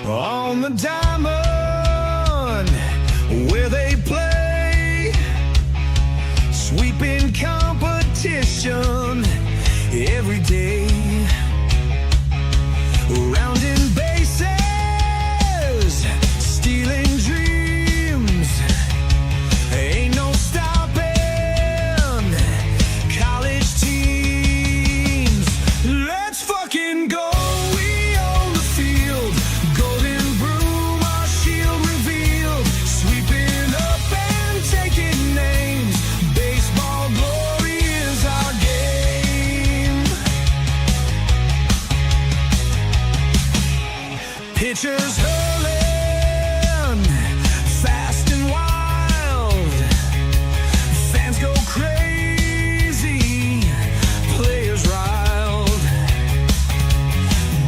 on the diamond where they play, sweeping competition every day, rounding bases, stealing dreams, ain't no stopping college teams. Let's fucking go. We own the field, golden broom, our shield revealed, sweeping up and taking names. Baseball glory is our game. Pitchers hurling, fast and wild, fans go crazy, players riled,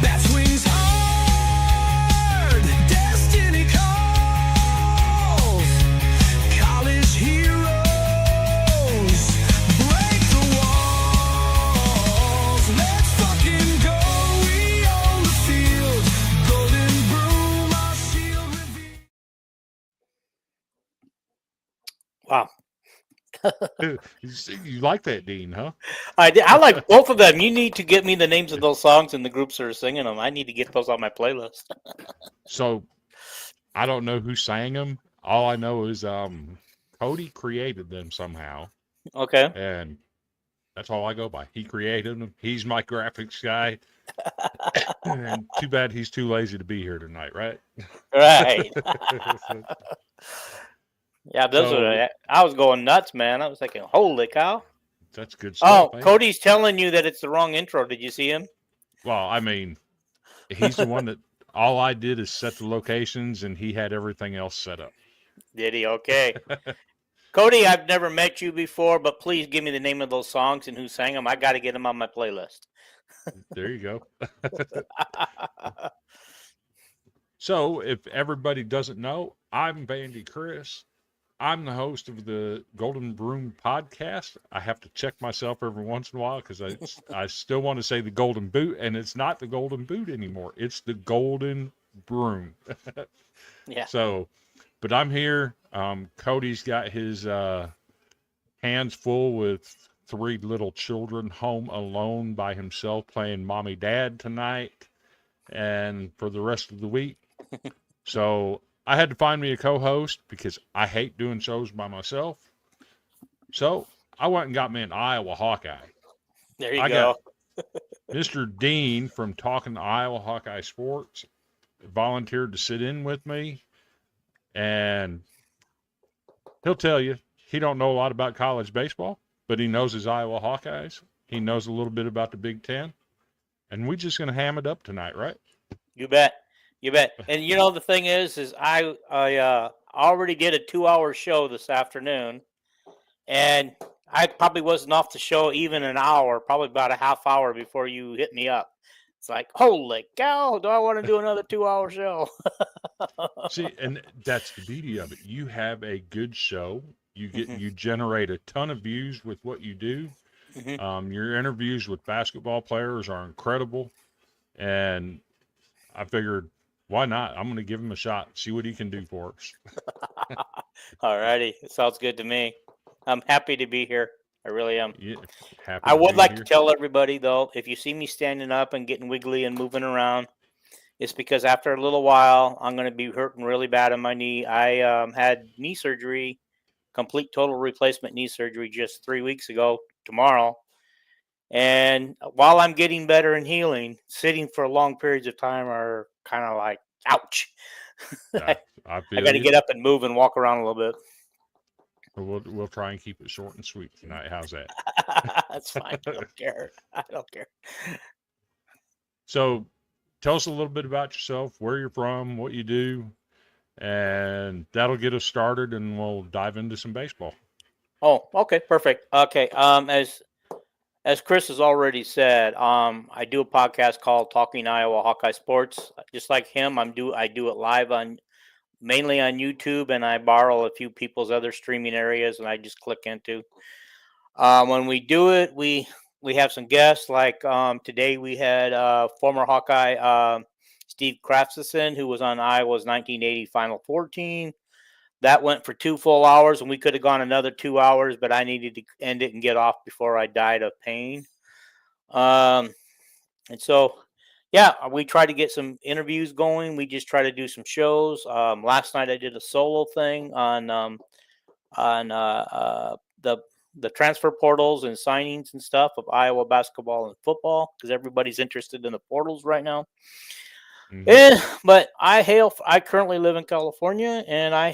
bat swings hard, destiny calls, college heroes break the walls. Let's fucking go. We own the field, golden broom, our shield revealed. Wow. You like that, Dean, huh? I like both of them. You need to get me the names of those songs and the groups that are singing them. I need to get those on my playlist. So I don't know who sang them. All I know is Cody created them somehow, Okay. and that's all I go by. He created them. He's my graphics guy. And too bad he's too lazy to be here tonight, right? Right. Yeah, those So- are. I was going nuts, man. I was thinking, holy cow. That's good stuff. Oh, man. Cody's telling you that it's the wrong intro. Did you see him? Well, I mean, he's the one that all I did is set the locations, and he had everything else set up. Did he? Okay. Cody, I've never met you before, but please give me the name of those songs and who sang them. I got to get them on my playlist. There you go. So, if everybody doesn't know, I'm Vandy Chris. I'm the host of the Golden Broom podcast. I have to check myself every once in a while because I still want to say the Golden Boot, and it's not the Golden Boot anymore. It's the Golden Broom. Yeah. So, but I'm here. Cody's got his hands full with 3 little children home alone by himself playing mommy dad tonight and for the rest of the week. So I had to find me a co-host because I hate doing shows by myself. So I went and got me an Iowa Hawkeye. There you I go. Mr. Dean from Talking Iowa Hawkeye Sports volunteered to sit in with me, and he'll tell you he don't know a lot about college baseball, but he knows his Iowa Hawkeyes. He knows a little bit about the Big Ten, and we're just going to ham it up tonight, right? You bet. You bet. And you know the thing is I already did a 2-hour show this afternoon, and I probably wasn't off the show even an hour, probably about a half hour before you hit me up. It's like, holy cow, do I want to do another 2-hour show? See, and that's the beauty of it. You have a good show. You generate a ton of views with what you do. Mhm. Your interviews with basketball players are incredible, and I figured, why not? I'm going to give him a shot, see what he can do for us. All righty. It sounds good to me. I'm happy to be here. I really am. Yeah, happy I to would be like here. to tell everybody, though, if you see me standing up and getting wiggly and moving around, it's because after a little while, I'm going to be hurting really bad on my knee. I had knee surgery, complete total replacement knee surgery just 3 weeks ago tomorrow. And while I'm getting better and healing, sitting for long periods of time are kind of like, ouch. I I feel got to you. get up and move and walk around a little bit. We'll try and keep it short and sweet tonight. How's that? That's fine. I don't care. I don't care. So tell us a little bit about yourself, where you're from, what you do, and that'll get us started, and we'll dive into some baseball. Oh, okay, perfect. Okay, as Chris has already said, I do a podcast called Talking Iowa Hawkeye Sports. Just like him, I do it live on mainly on YouTube, and I borrow a few people's other streaming areas, and I just click into. When we do it, we have some guests. Like today, we had former Hawkeye Steve Kraftsison, who was on Iowa's 1980 Final Four team. That went for 2 full hours, and we could have gone another 2 hours, but I needed to end it and get off before I died of pain. And so, yeah, we tried to get some interviews going. We just try to do some shows. Last night I did a solo thing on the transfer portals and signings and stuff of Iowa basketball and football, because everybody's interested in the portals right now. But I currently live in California, and I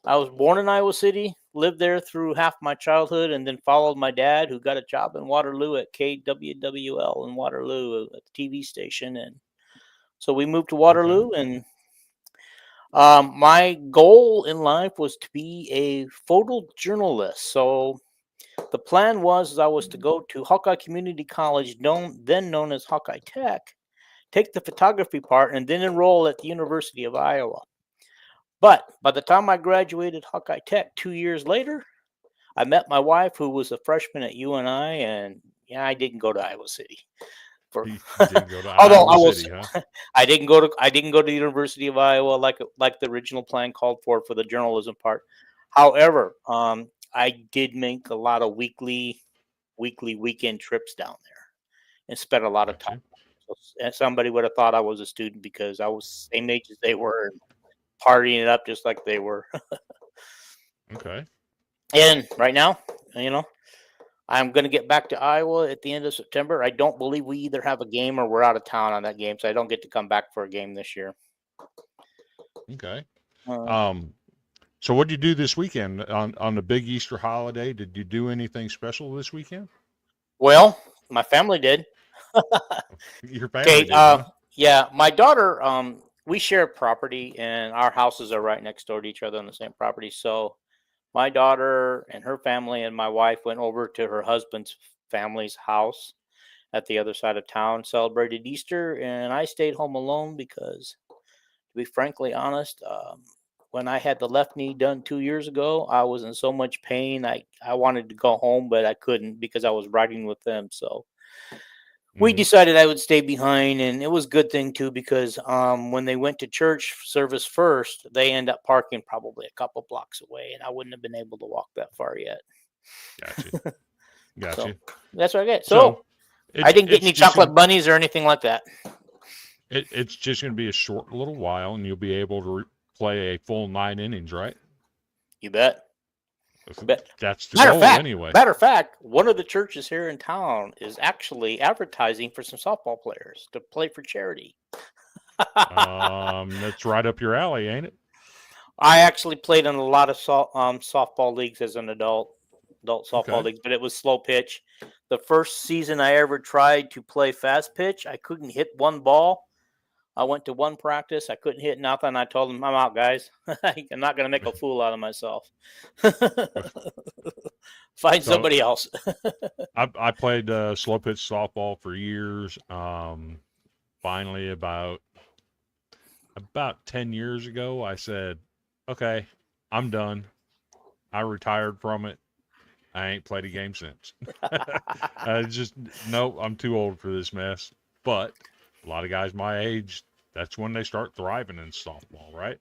was born in Iowa City, lived there through half my childhood, and then followed my dad, who got a job in Waterloo at KWWL in Waterloo at the TV station. And so we moved to Waterloo, and my goal in life was to be a photojournalist. So the plan was I was to go to Hawkeye Community College, then known as Hawkeye Tech, take the photography part, and then enroll at the University of Iowa. But by the time I graduated Hawkeye Tech 2 years later, I met my wife, who was a freshman at UNI, and yeah, I didn't go to Iowa City. You didn't go to Although Iowa City, huh? I didn't go to the University of Iowa like the original plan called for the journalism part. However, I did make a lot of weekly weekend trips down there and spent a lot of time. So somebody would have thought I was a student because I was the same age as they were, and partying it up just like they were. Okay. And right now, I'm going to get back to Iowa at the end of September. I don't believe we either have a game or we're out of town on that game, so I don't get to come back for a game this year. Okay. So what did you do this weekend on the big Easter holiday? Did you do anything special this weekend? Well, my family did. Your family did, huh? Yeah, my daughter, we share property, and our houses are right next door to each other on the same property. So my daughter and her family and my wife went over to her husband's family's house at the other side of town, celebrated Easter, and I stayed home alone because, to be frankly honest, when I had the left knee done 2 years ago, I was in so much pain. I wanted to go home, but I couldn't because I was riding with them. So we decided I would stay behind, and it was a good thing too, because when they went to church service first, they end up parking probably a couple blocks away, and I wouldn't have been able to walk that far yet. Gotcha. So that's what I get. So I didn't get any chocolate bunnies or anything like that. It's just going to be a short little while, and you'll be able to play a full 9 innings, right? You bet. That's the goal anyway. Matter of fact, one of the churches here in town is actually advertising for some softball players to play for charity. That's right up your alley, ain't it? I actually played in a lot of softball leagues as an adult softball leagues, but it was slow pitch. The first season I ever tried to play fast pitch, I couldn't hit one ball. I went to one practice. I couldn't hit nothing. I told them, I'm out, guys. I'm not going to make a fool out of myself. Find somebody else. I played slow pitch softball for years. Finally, about 10 years ago, I said, okay, I'm done. I retired from it. I ain't played a game since. I'm too old for this mess. But a lot of guys my age, that's when they start thriving in softball, right?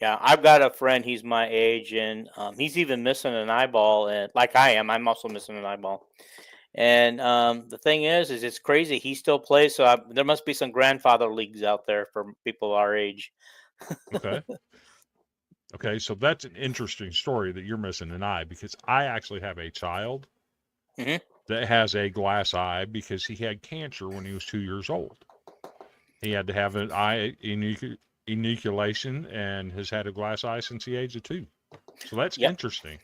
Yeah, I've got a friend, he's my age, and he's even missing an eyeball. And like I am, I'm also missing an eyeball. And the thing is it's crazy. He still plays, so there must be some grandfather leagues out there for people our age. Okay, so that's an interesting story that you're missing an eye, because I actually have a child that has a glass eye because he had cancer when he was 2 years old. He had to have an eye enucleation and has had a glass eye since the age of 2. So that's interesting.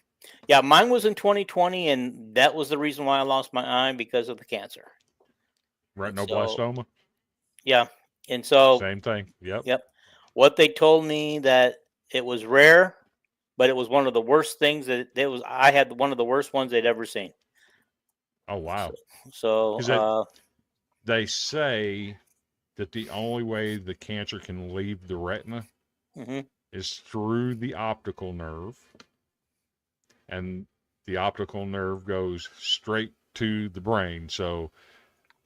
Yeah, mine was in 2020, and that was the reason why I lost my eye, because of the cancer. Retinoblastoma? Yeah, and so... Same thing, yep. What they told me that it was rare, but it was one of the worst things I had one of the worst ones they'd ever seen. Oh, wow. So they say that the only way the cancer can leave the retina is through the optical nerve, and the optical nerve goes straight to the brain. So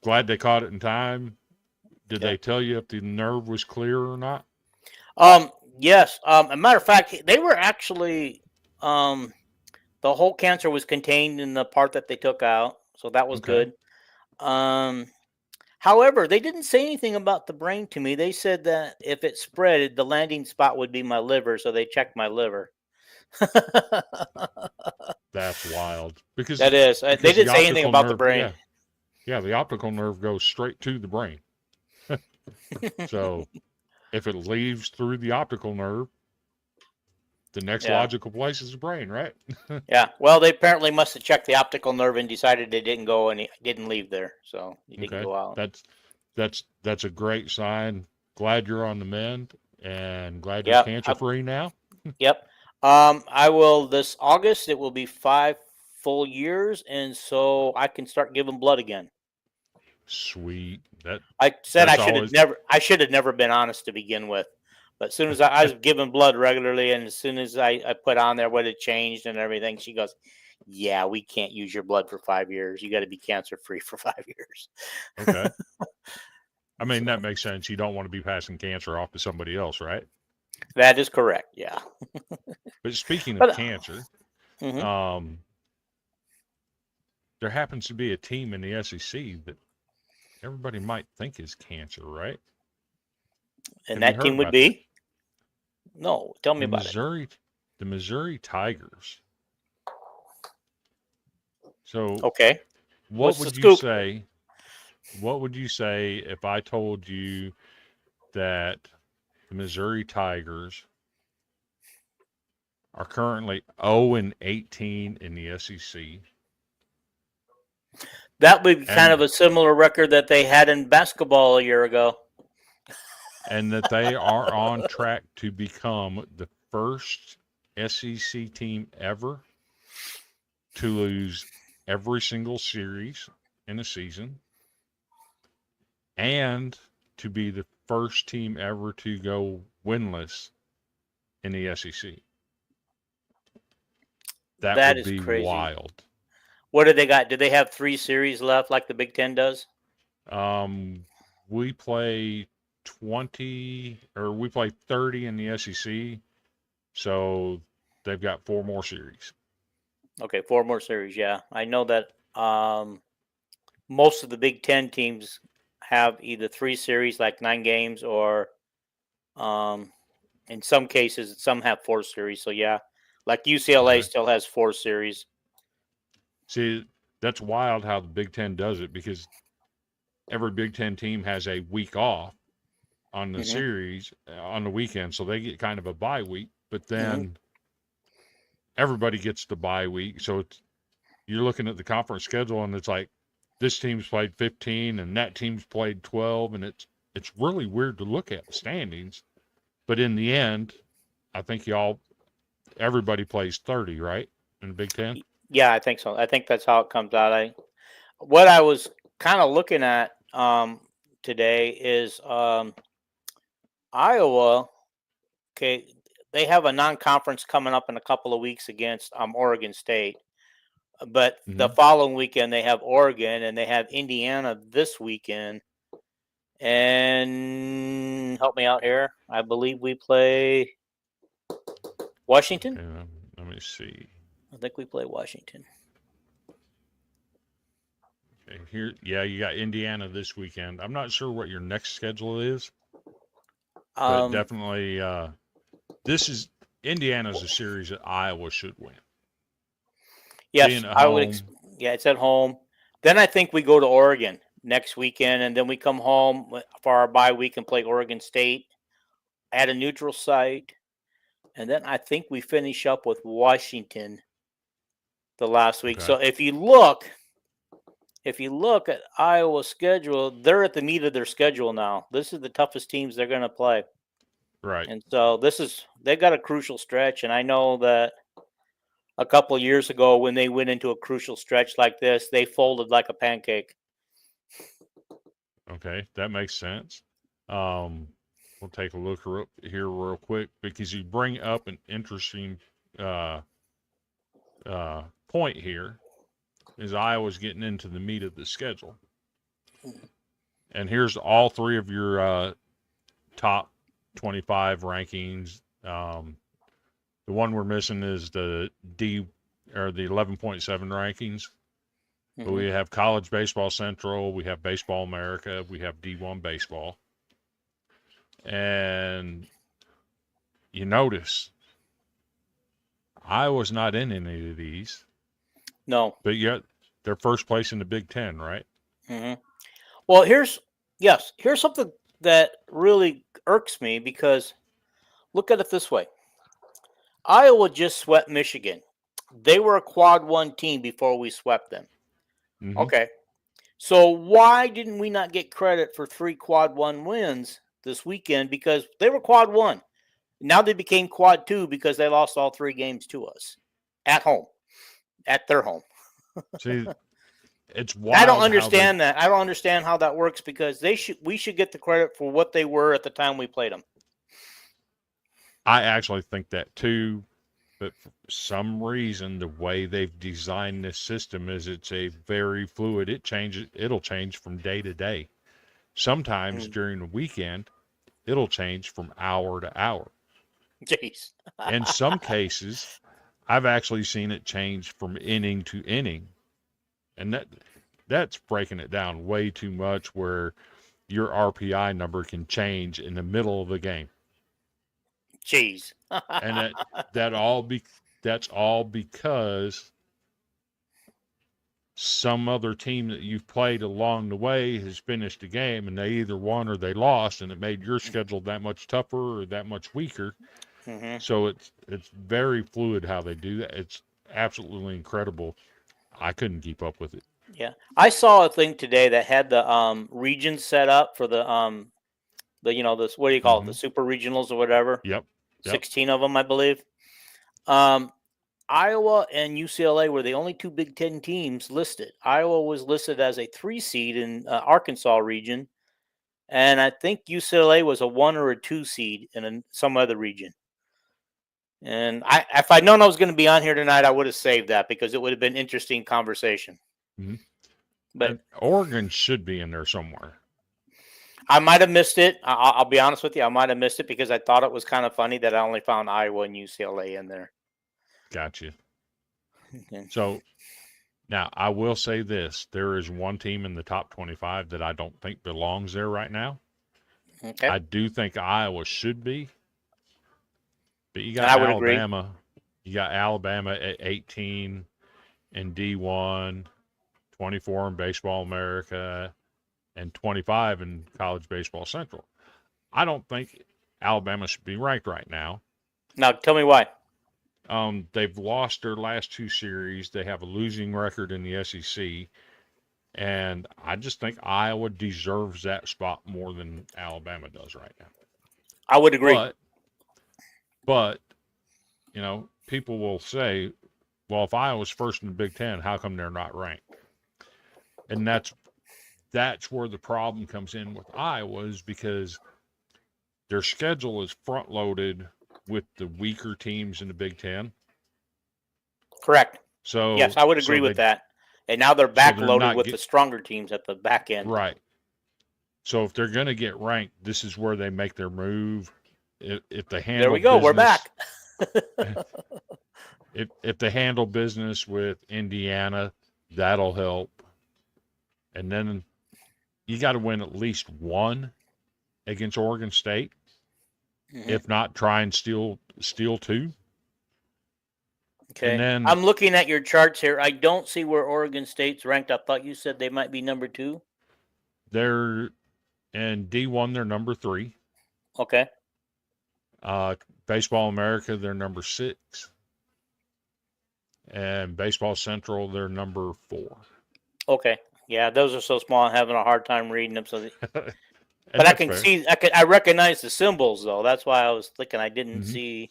glad they caught it in time. Did Yeah. they tell you if the nerve was clear or not? Yes. A matter of fact, they were actually the whole cancer was contained in the part that they took out, so that was Okay. good. Um, However, they didn't say anything about the brain to me. They said that if it spread, the landing spot would be my liver, so they checked my liver. That's wild. Because That is. They because the didn't say anything optical about the nerve, brain. the optical nerve goes straight to the brain. So if it leaves through the optical nerve, the next Yeah. logical place is the brain, right? Yeah. Well, they apparently must have checked the optical nerve and decided it didn't go and it didn't leave there, so he didn't Okay. go out. That's a great sign. Glad you're on the mend and glad you're Yeah. cancer free now. Yep. I will this August. It will be 5 full years, and so I can start giving blood again. Sweet. That I said that's always I should have never been honest to begin with. But as soon as I was giving blood regularly, and as soon as I put on there what had changed and everything, she goes, "Yeah, we can't use your blood for 5 years. You got to be cancer free for 5 years." okay. I mean, that So makes sense. You don't want to be passing cancer off to somebody else, right? that is correct. Yeah. But speaking of But cancer, mhm. um, there happens to be a team in the SEC that everybody might think is cancer, right? And Have you that heard team would about that? be no. Tell me The about it. Missouri Tigers. So, Okay. what What's the would you scoop? say? What would you say if I told you that the Missouri Tigers are currently 0-18 in the SEC, That would be kind of and a similar record that they had in basketball a year ago. that they are on track to become the first SEC team ever to lose every single series in a season, and to be the first team ever to go winless in the SEC. That That would is be crazy. wild. What do they got? Do they have 3 series left like the Big Ten does? We play 30 in the SEC, so they've got 4 more series. Okay, 4 more series. Yeah, I know that most of the Big Ten teams have either 3 series, like 9 games, or um, in some cases, some have 4 series. So yeah, like UCLA Okay. still has 4 series. See, that's wild how the Big Ten does it because every Big Ten team has a week off on the Hmm. series on the weekend, so they get kind of a bye week. But Hmm. then everybody gets the bye week, so you're looking at the conference schedule, and it's like this team's played 15 and that team's played 12, and it's really weird to look at the standings. But in the end, I think everybody plays 30, right, in the Big Ten. Yeah, I think so. I think that's how it comes out. What I was kind of looking at today is Iowa. Okay, they have a non-conference coming up in a couple of weeks against Oregon State, but the Mm-hmm. following weekend they have Oregon and they have Indiana this weekend. And help me out here. I believe we play Washington. Okay, let me see. I think we play Washington. Okay, here, yeah, you got Indiana this weekend. I'm not sure what your next schedule is, but Um, definitely this is Indiana's a series that Iowa should win. yes, Being at I would. home, Yeah, it's at home. Then I think we go to Oregon next weekend, and then we come home for our bye week and play Oregon State at a neutral site, and then I think we finish up with Washington the last week. okay, So if you look at Iowa's schedule, they're at the meat of their schedule now. This is the toughest teams they're going to play. right. And so they got a crucial stretch. And I know that a couple of years ago when they went into a crucial stretch like this, they folded like a pancake. Okay, that makes sense. Um, we'll take a look here real quick because you bring up an interesting uh, point here. Is Iowa's getting into the meat of the schedule. And here's all three of your top 25 rankings. The one we're missing is the D or the 11.7 rankings. But we have College Baseball Central, we have Baseball America, we have D1 Baseball. And you notice Iowa's not in any of these. No. But yet they're first place in the Big Ten, right? Well, here's something that really irks me, because look at it this way. Iowa just swept Michigan. They were a quad one team before we swept them. Okay. So why didn't we not get credit for 3 quad one wins this weekend? Because they were quad one. Now they became quad two because they lost all 3 games to us at home, at their home. See, it's wild. I don't understand that. I don't understand how that works, because we should get the credit for what they were at the time we played them. I actually think that too, but for some reason, the way they've designed this system is it's a very fluid. It'll change from day to day. Sometimes during the weekend, it'll change from hour to hour. Jeez. In some cases, I've actually seen it change from inning to inning. And that's breaking it down way too much, where your RPI number can change in the middle of the game. Jeez. And that's all because some other team that you've played along the way has finished the game, and they either won or they lost, and it made your schedule that much tougher or that much weaker. So it's very fluid how they do that. It's absolutely incredible. I couldn't keep up with it. Yeah, I saw a thing today that had the regions set up for the this, what do you call it, the super regionals or whatever. Yep. 16 of them, I believe. Iowa and UCLA were the only 2 Big Ten teams listed. Iowa was listed as a 3 seed in Arkansas region, and I think UCLA was a 1 or a 2 seed in some other region. And if I'd known I was going to be on here tonight, I would have saved that, because it would have been interesting conversation. But and Oregon should be in there somewhere. I might have missed it. I'll be honest with you. I might have missed it because I thought it was kind of funny that I only found Iowa and UCLA in there. Gotcha. Okay. So now I will say this. There is one team in the top 25 that I don't think belongs there right now. Okay. I do think Iowa should be. But you got I would Alabama. agree. You got Alabama at 18 in D1, 24 in Baseball America, and 25 in College Baseball Central. I don't think Alabama should be ranked right now. Now, tell me why. They've lost their last 2 series. They have a losing record in the SEC. And I just think Iowa deserves that spot more than Alabama does right now. I would agree. But people will say, well, if Iowa's first in the Big Ten, how come they're not ranked? And that's where the problem comes in with Iowa, is because their schedule is front-loaded with the weaker teams in the Big Ten. Correct. So yes, I would agree with that. And now they're backloaded with the stronger teams at the back end. Right. So if they're going to get ranked, this is where they make their move. If they handle there we go. We're back. if they handle business with Indiana, that'll help. And then you got to win at least 1 against Oregon State. If not, try and steal 2. Okay. And then, I'm looking at your charts here. I don't see where Oregon State's ranked. I thought you said they might be number 2. They're in D1, they're number 3. Okay. Baseball America, they're number 6. And Baseball Central, they're number 4. Okay. Yeah, those are so small. I'm having a hard time reading them. So, but I can fair. see. I recognize the symbols though. That's why I was thinking I didn't see.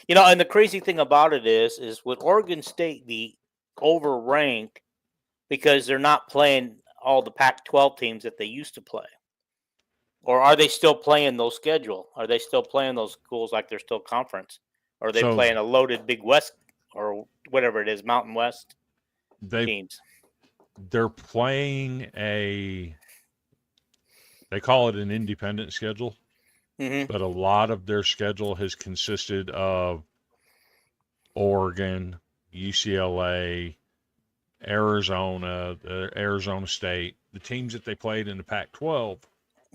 And the crazy thing about it is with Oregon State, the overranked because they're not playing all the Pac-12 teams that they used to play. Or are they still playing those schedule? Are they still playing those schools like they're still conference? Or are they playing a loaded Big West or whatever it is, Mountain West teams? They're playing a they call it an independent schedule, Hmm. but a lot of their schedule has consisted of Oregon, UCLA, Arizona, Arizona State, the teams that they played in the Pac-12,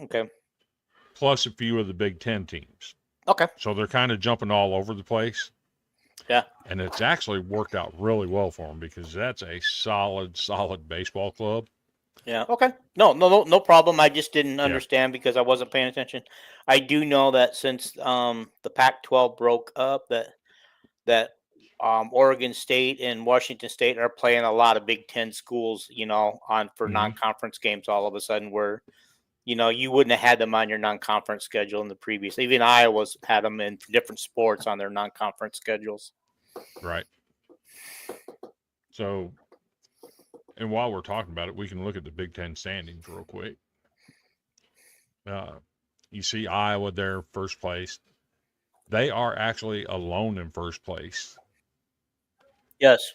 Okay. plus a few of the Big Ten teams. Okay. So they're kind of jumping all over the place. Yeah. And it's actually worked out really well for them because that's a solid baseball club. Yeah. Okay. No problem. I just didn't Yeah. understand because I wasn't paying attention. I do know that since the Pac-12 broke up, that Oregon State and Washington State are playing a lot of Big Ten schools, on for Mhm. non-conference games all of a sudden where, you wouldn't have had them on your non-conference schedule in the previous. Even Iowa's had them in different sports on their non-conference schedules. Right. So, and while we're talking about it, we can look at the Big Ten standings real quick. You see Iowa there, first place. They are actually alone in first place. Yes.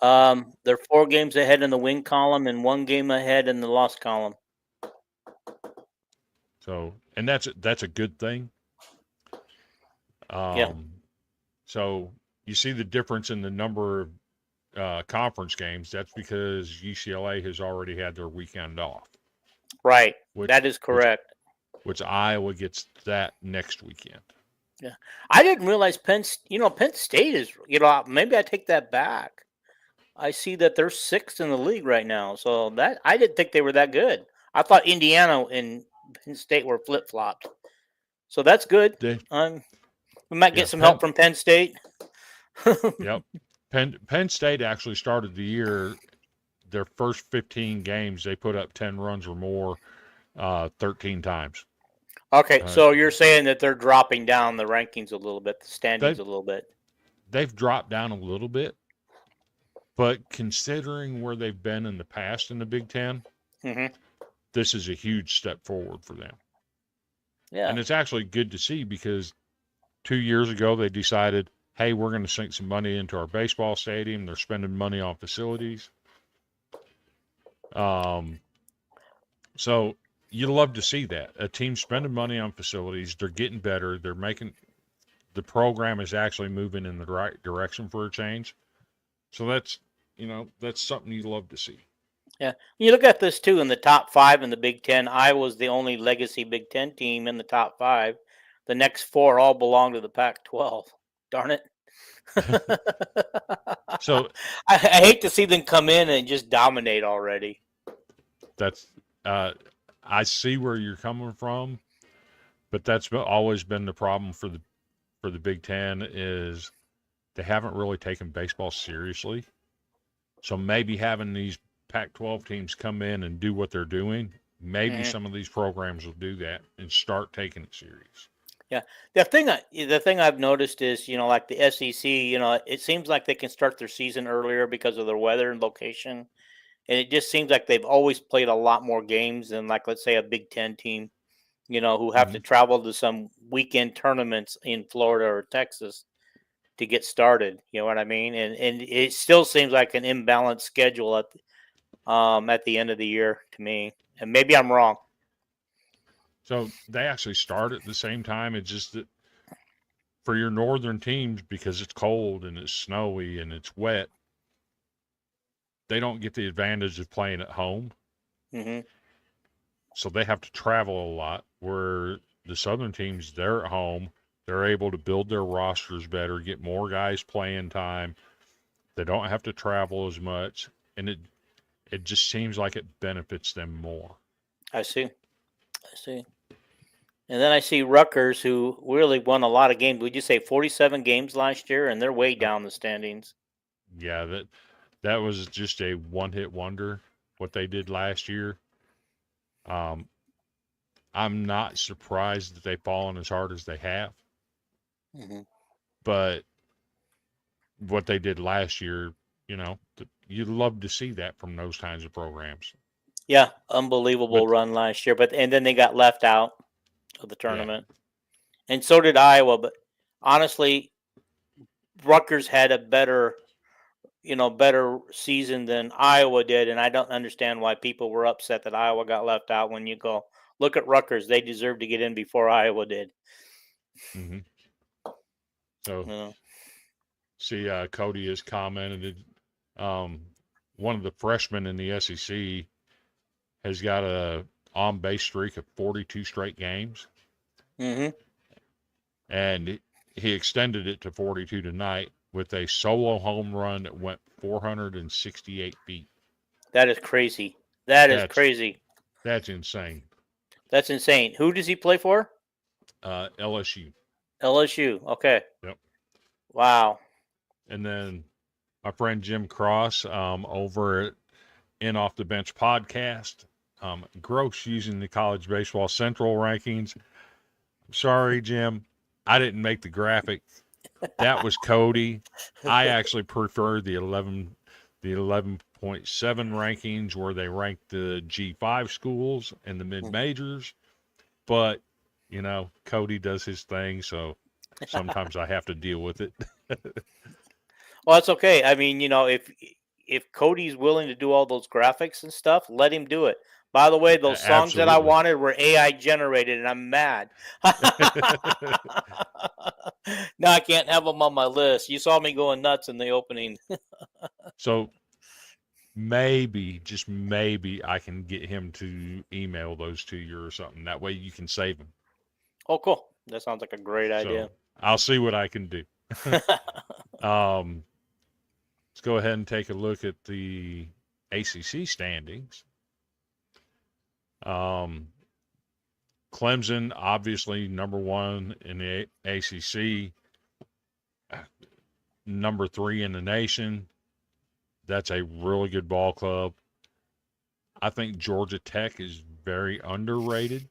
They're 4 games ahead in the win column and 1 game ahead in the loss column. So, and that's a good thing. Yeah. So you see the difference in the number of conference games. That's because UCLA has already had their weekend off. Right. Which, That is correct. Which Iowa gets that next weekend. Yeah. I didn't realize Penn State is, maybe I take that back. I see that they're 6th in the league right now. So that I didn't think they were that good. I thought Indiana and Penn State were flip-flopped. So that's good. They, We might get some help from Penn State. Yep. Penn State actually started the year, their first 15 games, they put up 10 runs or more 13 times. Okay, so you're saying that they're dropping down the rankings a little bit, the standings a little bit. They've dropped down a little bit, but considering where they've been in the past in the Big Ten, this is a huge step forward for them. Yeah. And it's actually good to see because 2 years ago they decided, hey, we're going to sink some money into our baseball stadium. They're spending money on facilities. So you love to see that. A team spending money on facilities, they're getting better. They're making the program is actually moving in the right direction for a change. So that's something you love to see. Yeah. You look at this too in the top 5 in the Big Ten. Iowa's the only legacy Big Ten team in the top 5. The next 4 all belong to the Pac-12. Darn it. So I hate to see them come in and just dominate already. That's I see where you're coming from, but that's always been the problem for the Big Ten is they haven't really taken baseball seriously. So maybe having these Pac-12 teams come in and do what they're doing, maybe some of these programs will do that and start taking it serious. Yeah, the thing I've noticed is, like the SEC, it seems like they can start their season earlier because of their weather and location, and it just seems like they've always played a lot more games than, like, let's say, a Big Ten team, who have to travel to some weekend tournaments in Florida or Texas to get started. You know what I mean? And it still seems like an imbalanced schedule at the end of the year to me, and maybe I'm wrong. So they actually start at the same time. It's just that for your northern teams, because it's cold and it's snowy and it's wet, they don't get the advantage of playing at home. So they have to travel a lot, where the southern teams, they're at home. They're able to build their rosters better, get more guys playing time. They don't have to travel as much, and it just seems like it benefits them more. I see. And then I see Rutgers, who really won a lot of games. Would you say 47 games last year? And they're way down the standings. Yeah, that was just a one-hit wonder, what they did last year. I'm not surprised that they've fallen as hard as they have. But what they did last year, you'd love to see that from those kinds of programs. Yeah, unbelievable run last year. And then they got left out of the tournament. Yeah. And so did Iowa. But honestly, Rutgers had a better season than Iowa did. And I don't understand why people were upset that Iowa got left out when you go Look at Rutgers; they deserve to get in before Iowa did. Mm-hmm. So, You know. see, Cody has commented. One of the freshmen in the SEC has got a on-base streak of 42 straight games, Mm-hmm. and he extended it to 42 tonight with a solo home run that went 468 feet. That is crazy. That is That's crazy. that's insane. That's insane. Who does he play for? LSU. LSU. Okay. Yep. Wow. And then my friend Jim Cross over at In Off the Bench podcast. Gross using the college baseball central rankings. Sorry, Jim. I didn't make the graphic. That was Cody. I actually prefer the 11.7 rankings where they rank the G5 schools and the mid-majors. But, you know, Cody does his thing, so sometimes I have to deal with it. Well, that's okay. I mean, you know, if Cody's willing to do all those graphics and stuff, let him do it. By the way, those songs that I Absolutely. wanted were AI generated, and I'm mad. Now I can't have them on my list. You saw me going nuts in the opening. So maybe, just maybe, I can get him to email those to you or something. That way you can save them. Oh, cool. That sounds like a great idea. So I'll see what I can do. Let's go ahead and take a look at the ACC standings. Clemson, obviously number one in the ACC, number 3 in the nation. That's a really good ball club. I think Georgia Tech is very underrated.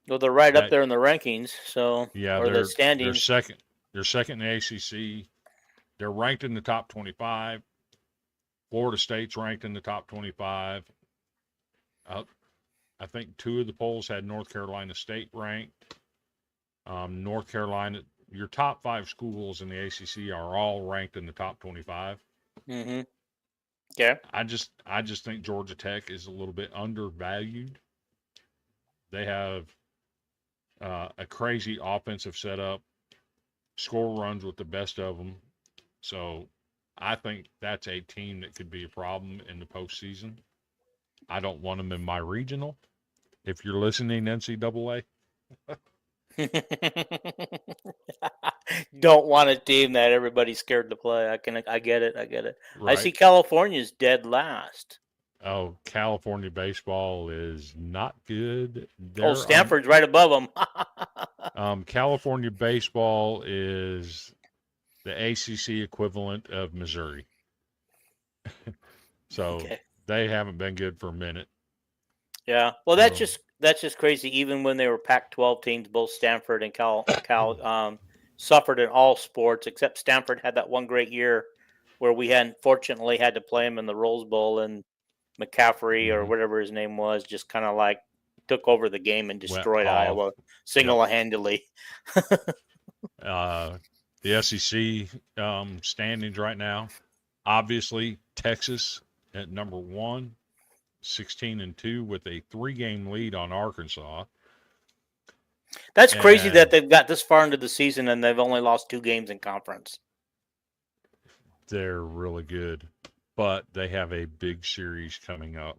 Well, they're right up there in the rankings, so Yeah, or the they're standings. second. They're second in the ACC. They're ranked in the top 25. Florida State's ranked in the top 25. I think 2 of the polls had North Carolina State ranked. North Carolina, your top 5 schools in the ACC are all ranked in the top 25. Mm-hmm. Yeah. I just think Georgia Tech is a little bit undervalued. They have a crazy offensive setup, score runs with the best of them. So I think that's a team that could be a problem in the postseason. I don't want them in my regional. If you're listening, NCAA. Don't want a team that everybody's scared to play. I get it. Right. I see California's dead last. Oh, California baseball is not good. Oh, Stanford's right above them. California baseball is the ACC equivalent of Missouri. So Okay. they haven't been good for a minute. Yeah. Well, that's just crazy. Even when they were Pac-12 teams, both Stanford and Cal suffered in all sports, except Stanford had that one great year where we fortunately had to play them in the Rose Bowl, and McCaffrey or whatever his name was just kind of like took over the game and destroyed Iowa single-handedly. The SEC standings right now, obviously Texas at number 1, 16-2 with a 3-game lead on Arkansas. That's crazy that they've got this far into the season and they've only lost 2 games in conference. They're really good, but they have a big series coming up.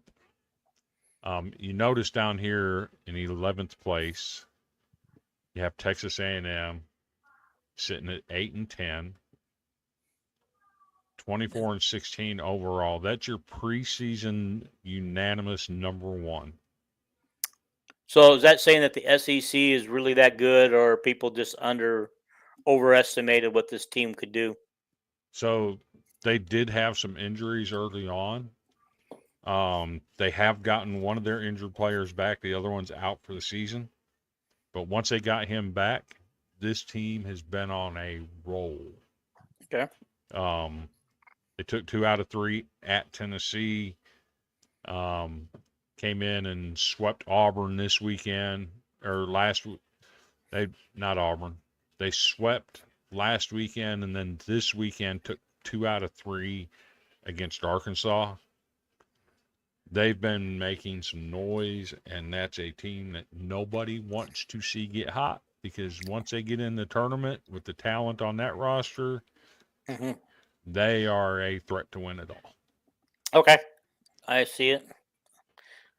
You notice down here in 11th place, you have Texas A&M sitting at 8-10, 24-16 overall. That's your preseason unanimous number 1. So is that saying that the SEC is really that good, or people just overestimated what this team could do? So they did have some injuries early on. They have gotten one of their injured players back. The other one's out for the season. But once they got him back, this team has been on a roll. Okay. They took 2 out of 3 at Tennessee. Came in and swept Auburn this weekend, or last week. Not Auburn. They swept last weekend, and then this weekend took 2 out of 3 against Arkansas. they've been making some noise, and that's a team that nobody wants to see get hot, because once they get in the tournament with the talent on that roster, Hmm. they are a threat to win it all. Okay, I see it.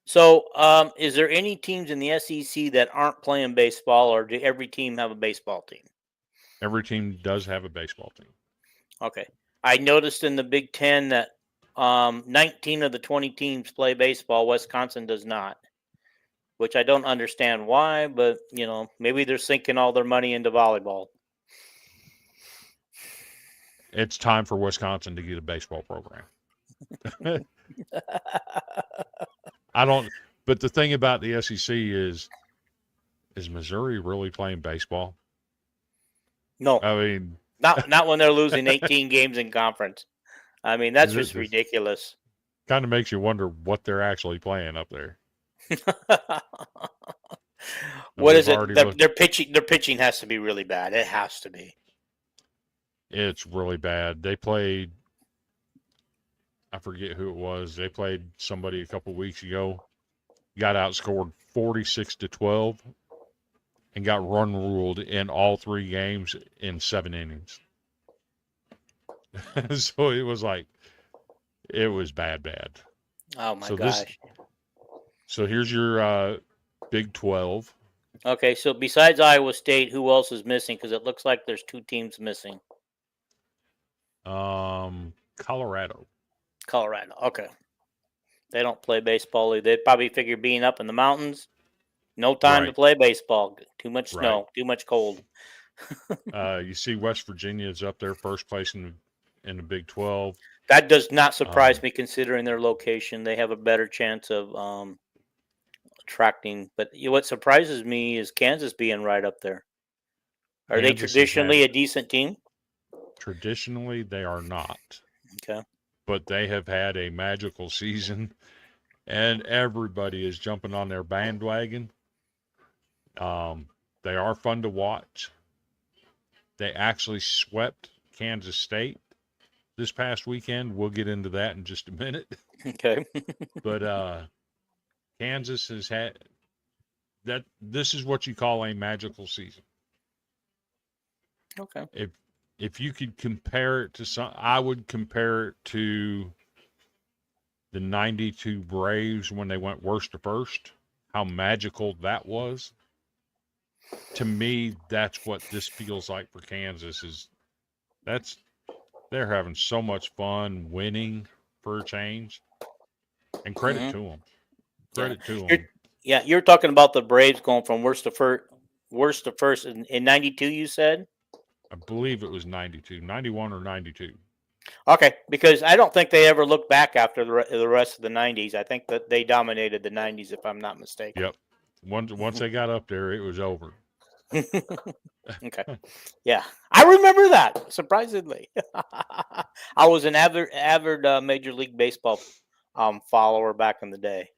So, is there any teams in the SEC that aren't playing baseball, or do every team have a baseball team? Every team does have a baseball team. Okay, I noticed in the Big Ten that 19 of the 20 teams play baseball. Wisconsin does not, which I don't understand why, but maybe they're sinking all their money into volleyball. It's time for Wisconsin to get a baseball program. I don't. But the thing about the SEC is Missouri really playing baseball? No, I mean, not when they're losing 18 games in conference. I mean, that's just it ridiculous. kind of makes you wonder what they're actually playing up there. What is We've it? already Their, looked. their pitching, their pitching has to be really bad. It has to be. It's really bad. They played. I forget who it was. They played somebody a couple weeks ago. Got outscored 46-12, and got run ruled in all 3 games in 7 innings. So it was bad. Oh my So gosh. So here's your Big 12. Okay, so besides Iowa State, who else is missing? Because it looks like there's 2 teams missing. Colorado. Colorado. Okay. They don't play baseball. They'd probably figure being up in the mountains, no time to Right. play baseball. Too much snow, Right. too much cold. You see West Virginia is up there, first place in the Big 12. That does not surprise me considering their location. They have a better chance of attracting. But what surprises me is Kansas being right up there. Are they Kansas has traditionally a decent team? Traditionally, they are not, Okay. but they have had a magical season, and everybody is jumping on their bandwagon. They are fun to watch. They actually swept Kansas State this past weekend. We'll get into that in just a minute. Okay. But Kansas has had that. This is what you call a magical season. Okay. If you could compare it to I would compare it to the 92 Braves when they went worst to first, how magical that was. To me, that's what this feels like for Kansas. They're having so much fun winning for a change, and credit to them. Credit to them. You're talking about the Braves going from worst to first in 92, you said? I believe it was 92, 91 or 92. Okay, because I don't think they ever looked back after the rest of the 90s. I think that they dominated the 90s, if I'm not mistaken. Yep. Once they got up there, it was over. Okay. Yeah, I remember that. Surprisingly, I was an avid Major League Baseball follower back in the day.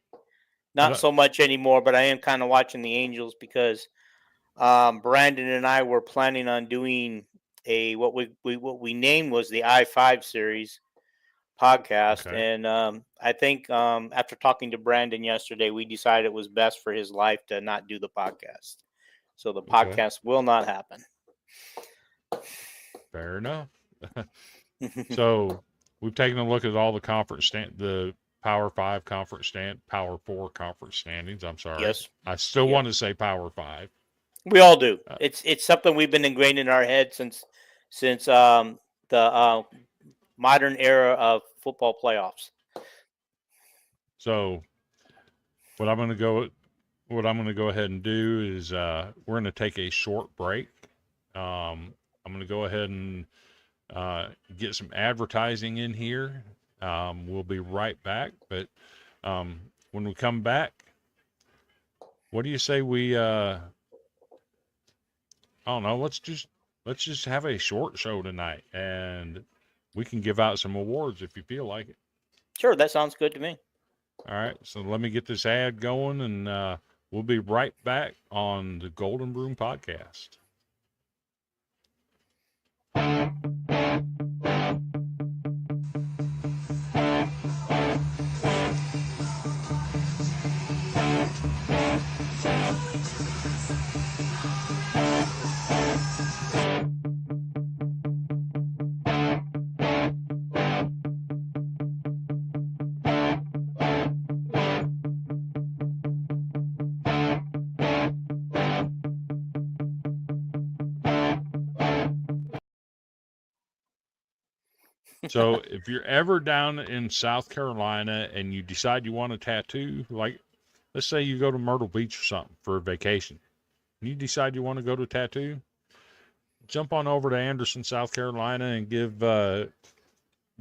Not so much anymore, but I am kind of watching the Angels because Brandon and I were planning on doing what we named was the I-5 series podcast, Okay. and I think after talking to Brandon yesterday, we decided it was best for his life to not do the podcast. So the podcast will not happen. Fair enough. So we've taken a look at all the the Power 5 conference Power 4 conference standings. I'm sorry. Yes. I still want to say Power 5. We all do. It's something we've been ingrained in our head since the modern era of football playoffs. So what I'm going to go ahead and do is we're going to take a short break. I'm going to go ahead and get some advertising in here. We'll be right back. But when we come back, what do you say we? I don't know. Let's just have a short show tonight, and we can give out some awards if you feel like it. Sure, that sounds good to me. All right. So let me get this ad going, and we'll be right back on the Golden Broom Podcast. So if you're ever down in South Carolina and you decide you want a tattoo, like let's say you go to Myrtle Beach or something for a vacation, and you decide you want to go to a tattoo, jump on over to Anderson, South Carolina, and give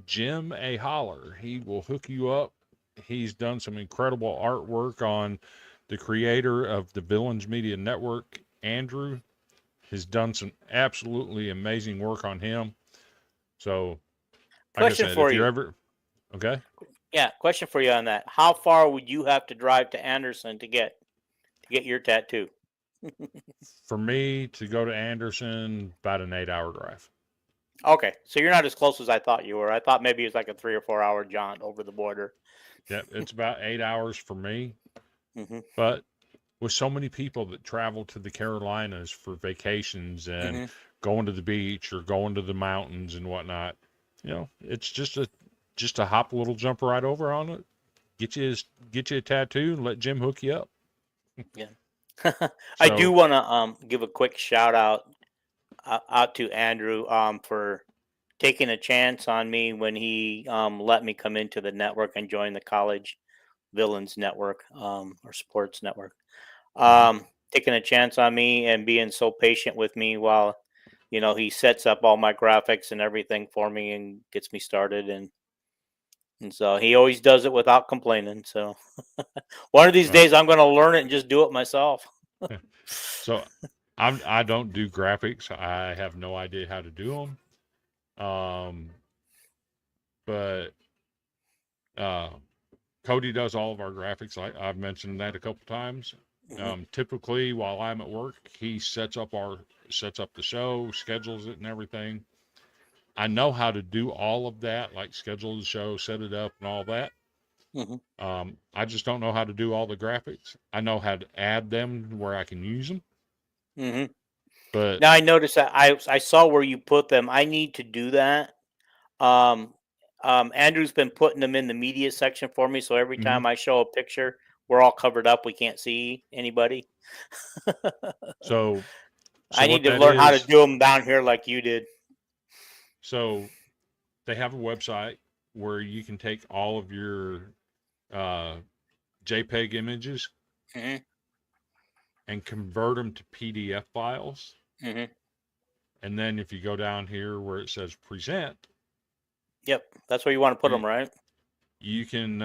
Jim a holler. He will hook you up. He's done some incredible artwork on the creator of the Villains Media Network, Andrew, has done some absolutely amazing work on him. So, like I Question said, for if you're you. ever okay, Yeah, question for you on that. How far would you have to drive to Anderson to get your tattoo? for me to go to Anderson, about an 8-hour drive. Okay, so you're not as close as I thought you were. I thought maybe it was like a 3 or 4 hour jaunt over the border. Yep, it's about 8 hours for me. Hmm. But with so many people that travel to the Carolinas for vacations and Hmm. going to the beach or going to the mountains and whatnot, it's just a hop, little jump right over on it. Get you a tattoo and let Jim hook you up. Yeah. I do So want to give a quick shout out to Andrew for taking a chance on me when he let me come into the network and join the College Villains Network or Sports Network. mhm, Taking a chance on me and being so patient with me while he sets up all my graphics and everything for me and gets me started, and so he always does it without complaining. So one of these well, days I'm going to learn it and just do it myself. so I don't do graphics. I have no idea how to do them. But uh, Cody does all of our graphics. I've mentioned that a couple times. Hmm. Typically, while I'm at work, he sets up the show, schedules it, and everything. I know how to do all of that, like schedule the show, set it up, and all that. Hmm. I just don't know how to do all the graphics. I know how to add them where I can use them, Hmm. but Now I noticed that I saw where you put them. I need to do that. Um, Andrew's been putting them in the media section for me, so every mhm. time I show a picture, we're all covered up. We can't see anybody. so I need what to that learn how to is, do them down here like you did. so they have a website where you can take all of your uh, JPEG images Hmm. and convert them to PDF files. Hmm. And then if you go down here where it says present, Yep, that's where you want to put you them, right? you can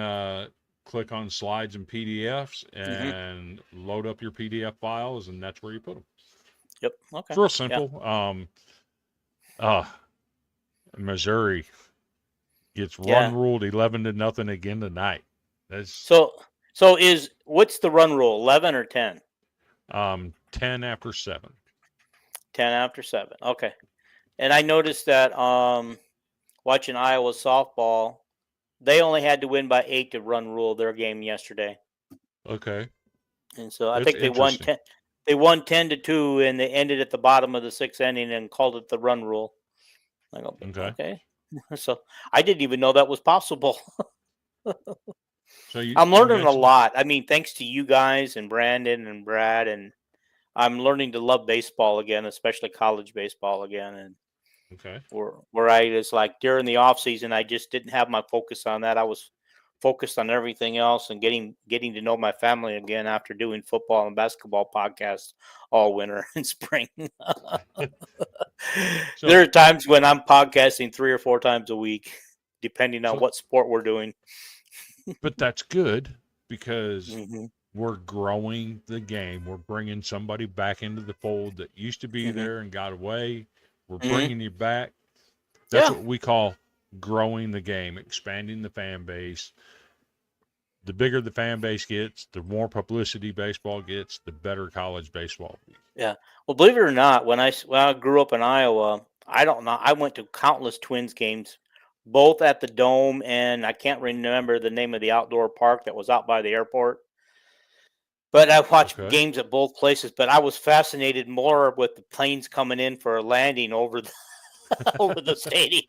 click on slides and PDFs Hmm. and load up your PDF files, and that's where you put them. Yep. It's Okay. real Yeah. simple. Uh, Missouri gets run Yeah. ruled 11-0 again tonight. That's So what's the run rule? 11 or 10? 10 after 7. 10 after 7. Okay. And I noticed that watching Iowa softball, they only had to win by 8 to run rule their game yesterday. Okay, And so I that's think they won interesting. 10. They won 10-2, and they ended at the bottom of the sixth inning and called it the run rule. I go, Okay, okay. So I didn't even know that was possible. so you I'm you learning a mentioned lot. I mean, thanks to you guys and Brandon and Brad, and I'm learning to love baseball again, especially college baseball again. And okay. where I was like during the off season, I just didn't have my focus on that. I was focused on everything else and getting to know my family again after doing football and basketball podcasts all winter and spring. There So, are times when I'm podcasting 3 or 4 times a week, depending on so, what sport we're doing. but that's good because Hmm. we're growing the game. We're bringing somebody back into the fold that used to be Hmm. there and got away. We're Hmm. bringing you back. That's Yeah. what we call growing the game, expanding the fan base. The bigger the fan base gets, the more publicity baseball gets, the better college baseball. Yeah. Well, believe it or not, when I grew up in Iowa, I don't know. I went to countless Twins games, both at the Dome and I can't remember the name of the outdoor park that was out by the airport. But I watched Okay. games at both places. But I was fascinated more with the planes coming in for a landing over the over the stadium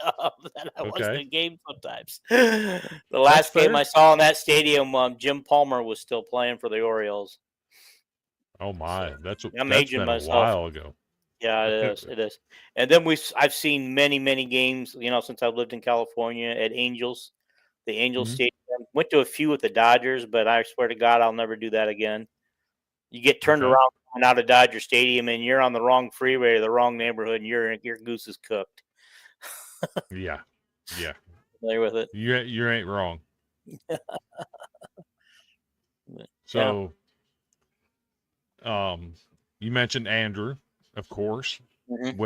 than I was Okay. the game sometimes. The That's last game I fair. saw in that stadium, Jim Palmer was still playing for the Orioles. Oh my, So that's I'm that's aging been a myself. while ago. Yeah, it is. It is. And then I've seen many games, since I've lived in California at Angels, the Angels Mhm. Stadium. Went to a few with the Dodgers, but I swear to God, I'll never do that again. You get turned Okay. around coming out of Dodger Stadium, and you're on the wrong freeway or the wrong neighborhood, and your goose is cooked. Yeah. Yeah. Familiar with it? You ain't wrong. Yeah. So, you mentioned Andrew, of course. Mhm.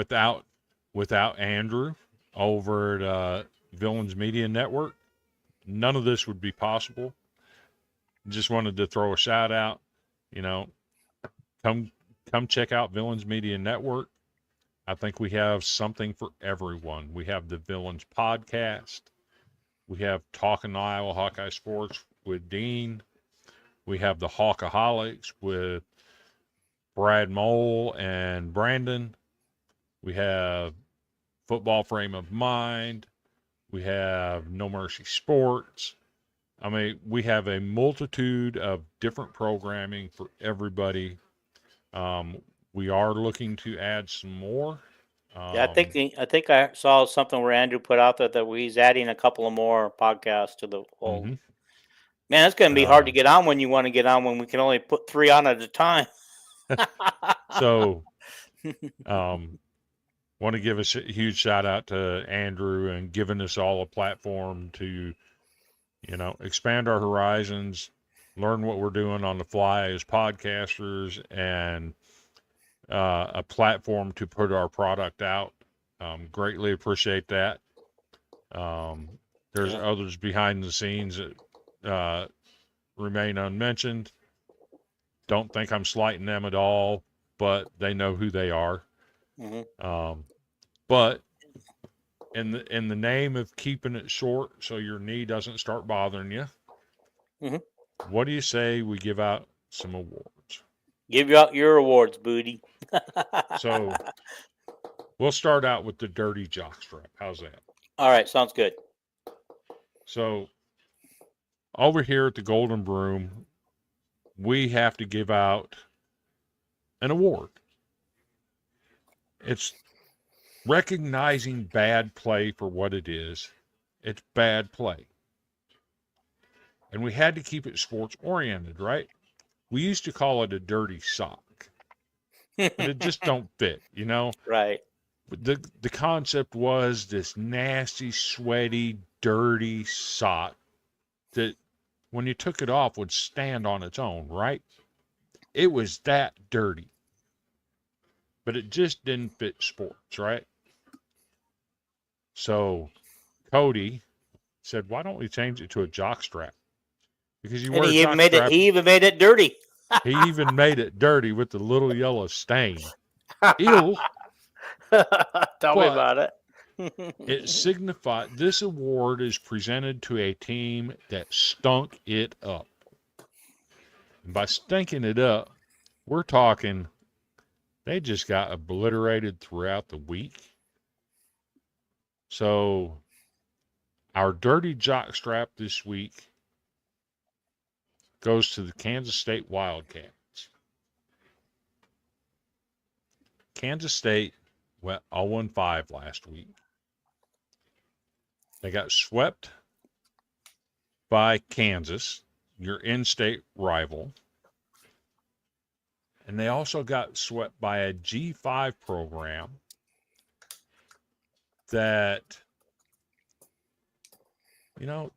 Without Andrew over at Villains Media Network, none of this would be possible. Just wanted to throw a shout out. You know, come check out Villains Media Network. I think we have something for everyone. We have the Villains podcast. We have Talking Iowa Hawkeye Sports with Dean. We have the Hawkaholics with Brad Mole and Brandon. We have Football Frame of Mind. We have No Mercy Sports. I mean, we have a multitude of different programming for everybody. We are looking to add some more. Yeah, I think I saw something where Andrew put out there that he's adding a couple of more podcasts to the whole. Mhm. Man, it's going to be hard to Uh, get on when you want to get on when we can only put 3 on at a time. so, want to give a huge shout out to Andrew and giving us all a platform to, expand our horizons, learn what we're doing on the fly as podcasters, and a platform to put our product out. Greatly appreciate that. There's Yeah. others behind the scenes that remain unmentioned. Don't think I'm slighting them at all, but they know who they are. Mhm. But in the name of keeping it short, so your knee doesn't start bothering you, Mhm. what do you say we give out some awards? Give you out your awards, booty. So we'll start out with the dirty jockstrap. How's that? All right, sounds good. So over here at the Golden Broom, we have to give out an award. It's recognizing bad play for what it is. It's bad play. And we had to keep it sports oriented, right? We used to call it a dirty sock, but it just don't fit, Right. But the concept was this nasty, sweaty, dirty sock that when you took it off would stand on its own, right? It was that dirty. But it just didn't fit sports, right? So Cody said, "Why don't we change it to a jock strap? Because you And wear a he even jock made it. strap." He even made it dirty. He even made it dirty with the little yellow stain. Ew. Tell me But about it. it signified this award is presented to a team that stunk it up. And by stinking it up, we're talking they just got obliterated throughout the week. So our dirty jockstrap this week goes to the Kansas State Wildcats. Kansas State went 0-5 last week. They got swept by Kansas, your in-state rival. And they also got swept by a G5 program that,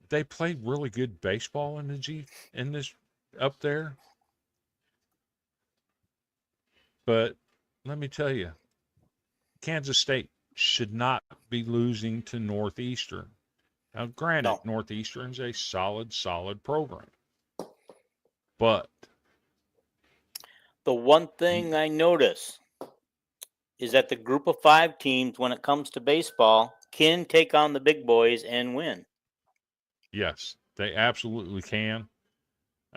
they played really good baseball in this up there. But let me tell you, Kansas State should not be losing to Northeastern. Now, granted, No. Northeastern's a solid program. But The one thing I notice is that the group of 5 teams, when it comes to baseball, can take on the big boys and win. yes, they absolutely can.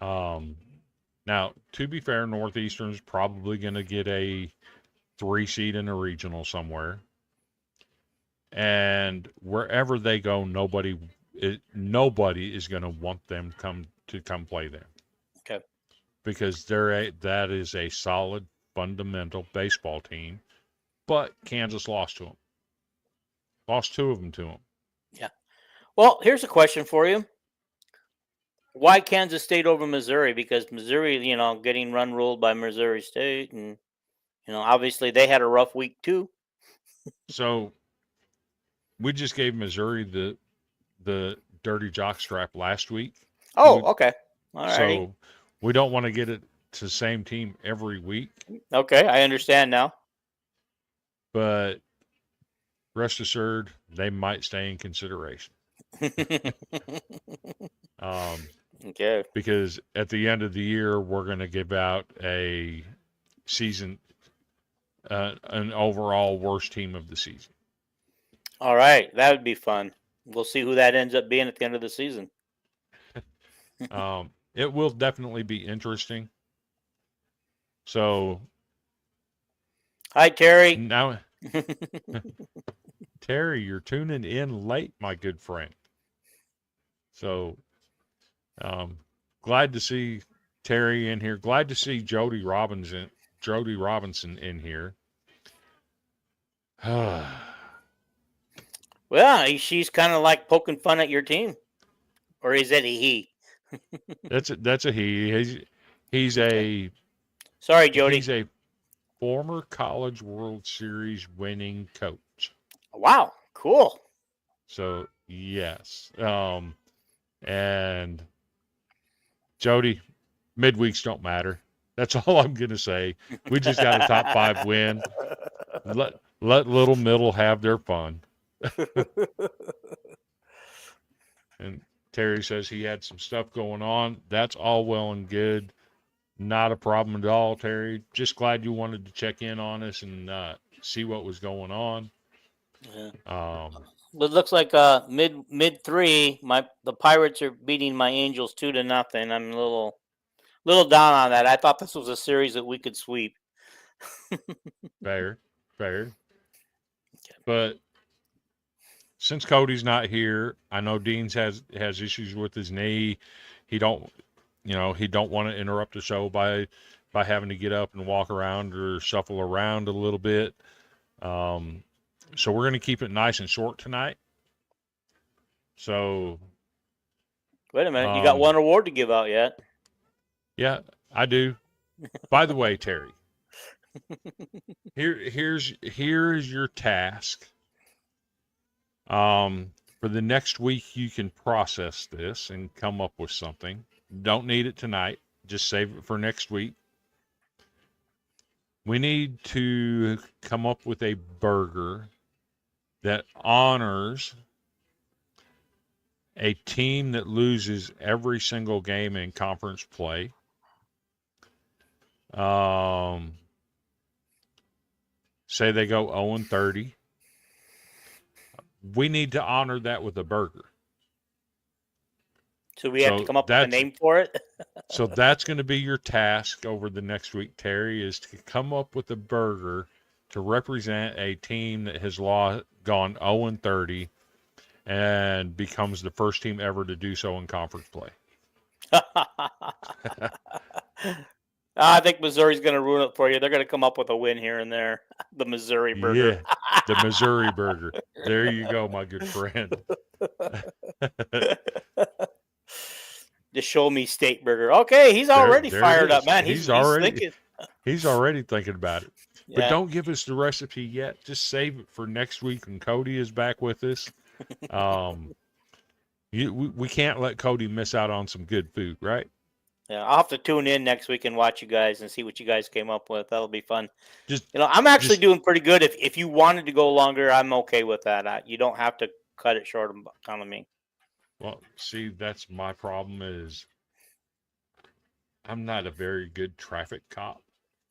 Now, to be fair, Northeastern's probably going to get a 3 seed in a regional somewhere. And wherever they go, nobody is going to want them to come play them. Okay. Because that is a solid, fundamental baseball team but Kansas lost to them. Lost 2 of them to them. Yeah. Well, here's a question for you. Why Kansas State over Missouri? Because Missouri, getting run ruled by Missouri State, and obviously they had a rough week too. So we just gave Missouri the dirty jockstrap last week. Oh, okay. All righty. So we don't want to get it to the same team every week. Okay, I understand now. But rest assured, they might stay in consideration. Okay. Because at the end of the year, we're going to give out a season, an overall worst team of the season. All right, that would be fun. We'll see who that ends up being at the end of the season. It will definitely be interesting. So, hi, Terry. Now, Terry, you're tuning in late, my good friend. So, glad to see Terry in here. Glad to see Jody Robinson in here. Well, she's kind of like poking fun at your team, or is it a he? That's a he. He's a Sorry, Jody. He's a former College World Series winning coach. Wow, cool. So yes, and Jody, midweeks don't matter. That's all I'm gonna say. We just got a top 5 win. Let Little Middle have their fun. And Terry says he had some stuff going on. That's all well and good. Not a problem at all, Terry. Just glad you wanted to check in on us and see what was going on. Yeah. It looks like mid 3, the Pirates are beating my Angels 2-0. I'm a little down on that. I thought this was a series that we could sweep. Fair. But since Cody's not here, I know Dean's has issues with his knee. He don't want to interrupt the show by having to get up and walk around or shuffle around a little bit. So we're going to keep it nice and short tonight. So wait a minute, you got one award to give out yet? Yeah, I do. By the way, Terry, here's your task. For the next week, you can process this and come up with something. Don't need it tonight. Just save it for next week. We need to come up with a burger that honors a team that loses every single game in conference play. Say they go 0-30. We need to honor that with a burger. So we have to come up with a name for it? So that's going to be your task over the next week, Terry, is to come up with a burger to represent a team that has gone 0-30 and becomes the first team ever to do so in conference play. I think Missouri's going to ruin it for you. They're going to come up with a win here and there. The Missouri burger. Yeah, the Missouri burger. There you go, my good friend. The Show Me State burger. Okay, he's already fired up, man. He's already thinking about it. Yeah. But don't give us the recipe yet. Just save it for next week when Cody is back with us. We can't let Cody miss out on some good food, right? Yeah, I'll have to tune in next week and watch you guys and see what you guys came up with. That'll be fun. I'm actually doing pretty good. If you wanted to go longer, I'm okay with that. You don't have to cut it short on me. Well, see, that's my problem is I'm not a very good traffic cop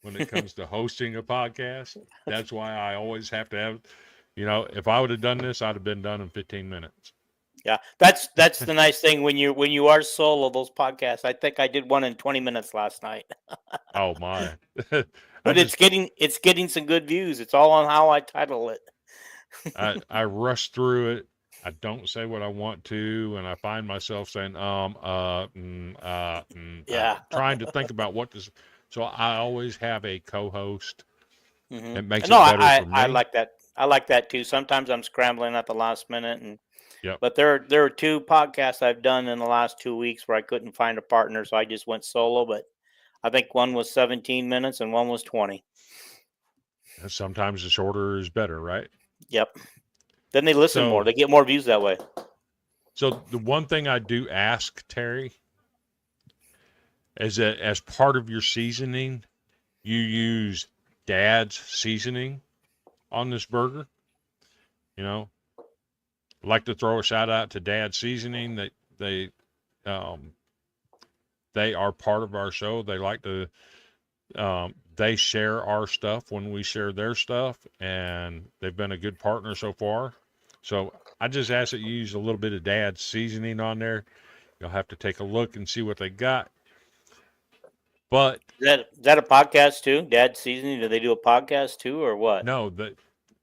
when it comes to hosting a podcast. That's why I always have to have, if I would have done this, I'd have been done in 15 minutes. Yeah, that's the nice thing when you are solo, those podcasts. I think I did one in 20 minutes last night. Oh my! But it's getting some good views. It's all on how I title it. I rush through it. I don't say what I want to, and I find myself saying yeah, trying to think about what to. So I always have a co-host Mhm. It makes No, it better for I me. like that. I like that too. Sometimes I'm scrambling at the last minute, and Yep. but there are two podcasts I've done in the last 2 weeks where I couldn't find a partner, so I just went solo. But I think one was 17 minutes and one was 20. And sometimes the shorter is better, right? Yep. Then they listen more. So, They get more views that way. so the one thing I do ask Terry is that as part of your seasoning, you use Dad's seasoning on this burger. You know, I'd like to throw a shout out to Dad's seasoning. Um, they are part of our show. They like to they share our stuff when we share their stuff, and they've been a good partner so far. So I just ask that you use a little bit of Dad's seasoning on there. You'll have to take a look and see what they got. But Is that a podcast too? Dad Seasoning? Do they do a podcast too, or what? no, that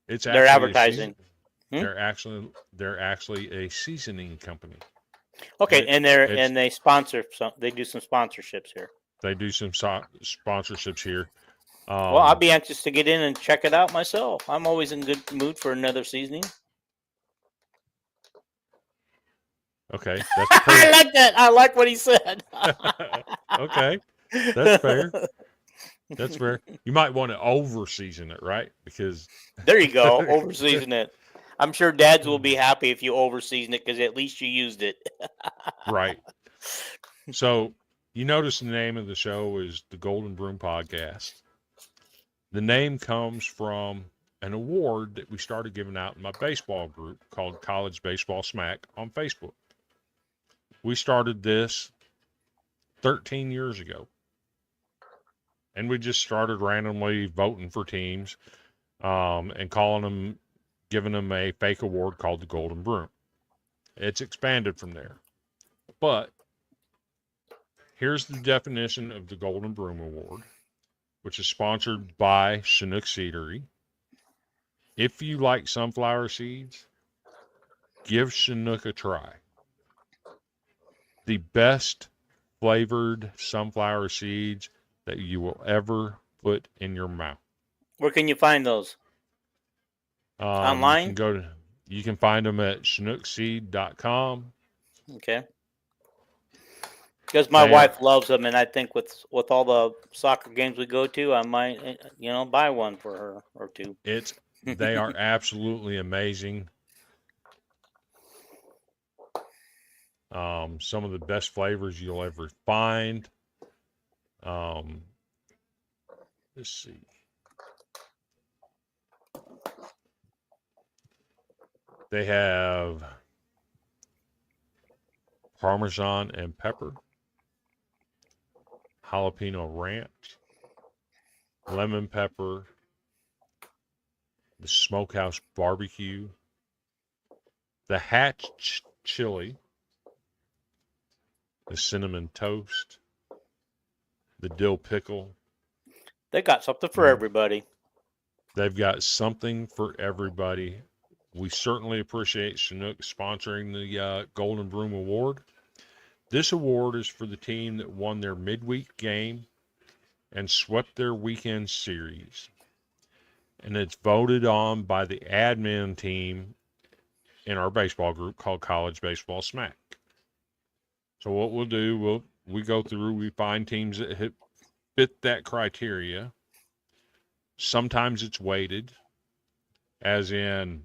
it's They're actually a season. advertising. Hmm? They're actually a seasoning company. Okay, And it's they sponsor some. They do some sponsorships here. they do some sponsorships here. Well, I'll be anxious to get in and check it out myself. I'm always in good mood for another seasoning. Okay, that's I pretty. like that. I like what he said. Okay, that's fair. That's fair. You might want to over season it, right? Because There you go. Over season it. I'm sure dads will be happy if you over season it because at least you used it. right. So you notice the name of the show is the Golden Broom Podcast. The name comes from an award that we started giving out in my baseball group called College Baseball Smack on Facebook. We started this 13 years ago. And we just started randomly voting for teams and calling them, giving them a fake award called the Golden Broom. It's expanded from there. But here's the definition of the Golden Broom Award, which is sponsored by Chinook Seedery. If you like sunflower seeds, give Chinook a try. The best flavored sunflower seeds that you will ever put in your mouth. Where can you find those? Online? You can find them at chinookseed.com. Okay. Because my wife loves them, and I think with all the soccer games we go to, I might, buy one for her or two. They are absolutely amazing. Some of the best flavors you'll ever find. Let's see. They have Parmesan and pepper, jalapeno ranch, lemon pepper, the smokehouse barbecue, the hatch chili, the cinnamon toast, the dill pickle. They got something for everybody. They've got something for everybody. We certainly appreciate Chinook sponsoring the Golden Broom Award. This award is for the team that won their midweek game and swept their weekend series. And it's voted on by the admin team in our baseball group called College Baseball Smack. So what we'll do, we go through, we find teams that fit that criteria. Sometimes it's weighted, as in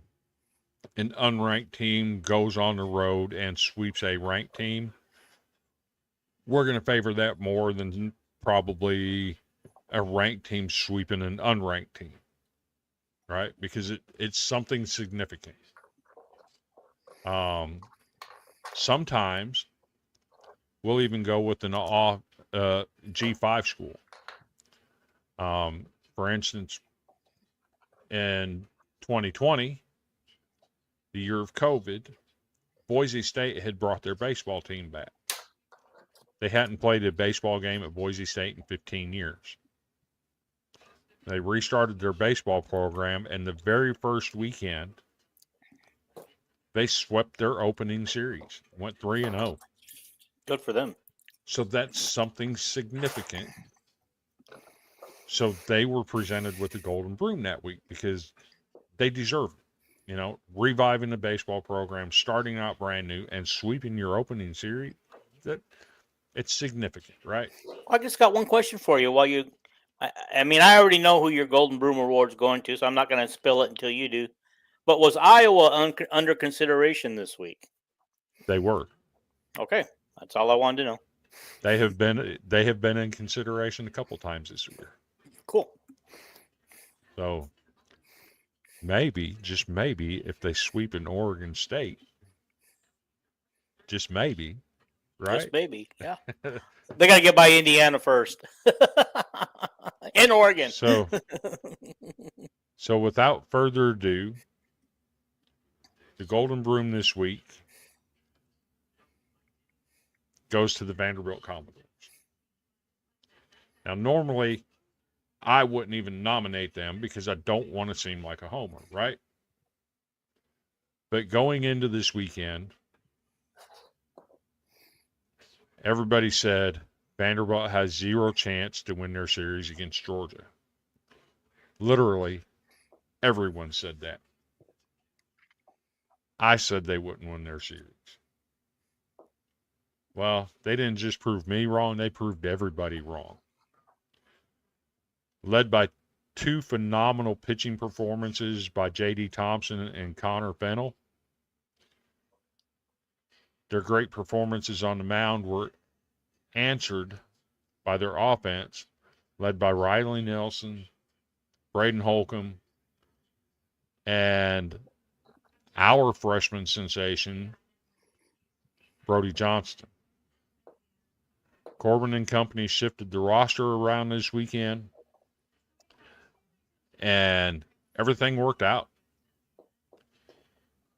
an unranked team goes on the road and sweeps a ranked team. We're going to favor that more than probably a ranked team sweeping an unranked team, right? Because it's something significant. Sometimes we'll even go with an off G5 school. For instance, in 2020, the year of COVID, Boise State had brought their baseball team back. They hadn't played a baseball game at Boise State in 15 years. They restarted their baseball program, and the very first weekend, they swept their opening series, went 3-0. Good for them. So that's something significant. So they were presented with the Golden Broom that week because they deserve it. You know, reviving the baseball program, starting out brand new, and sweeping your opening series. That it's significant, right? I just got one question for you. I mean, I already know who your Golden Broom Award's going to, so I'm not going to spill it until you do. But was Iowa under consideration this week? They were. Okay, that's all I wanted to know. They have been in consideration a couple times this year. Cool. So maybe, just maybe, if they sweep in Oregon State, just maybe, right? Just maybe, yeah. They got to get by Indiana first. In Oregon. So without further ado, the Golden Broom this week goes to the Vanderbilt Commodores. Now, normally, I wouldn't even nominate them because I don't want to seem like a homer, right? But going into this weekend, everybody said Vanderbilt has zero chance to win their series against Georgia. Literally, everyone said that. I said they wouldn't win their series. Well, they didn't just prove me wrong, they proved everybody wrong. Led by two phenomenal pitching performances by J.D. Thompson and Connor Fennell. Their great performances on the mound were answered by their offense, led by Riley Nelson, Braden Holcomb, and our freshman sensation, Brody Johnston. Corbin and company shifted the roster around this weekend, and everything worked out.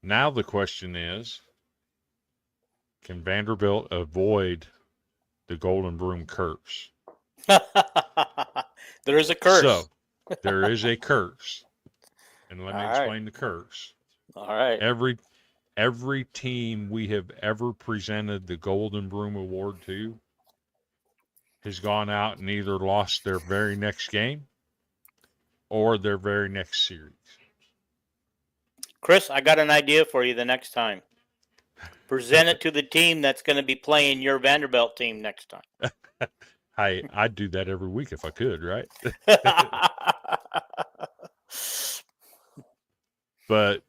Now the question is, can Vanderbilt avoid the Golden Broom curse? There is a curse. So, there is a curse. And let me All explain the curse. All right. Every team we have ever presented the Golden Broom Award to has gone out and either lost their very next game or their very next series. Chris, I got an idea for you the next time. Present it to the team that's going to be playing your Vanderbilt team next time. I'd do that every week if I could, right? But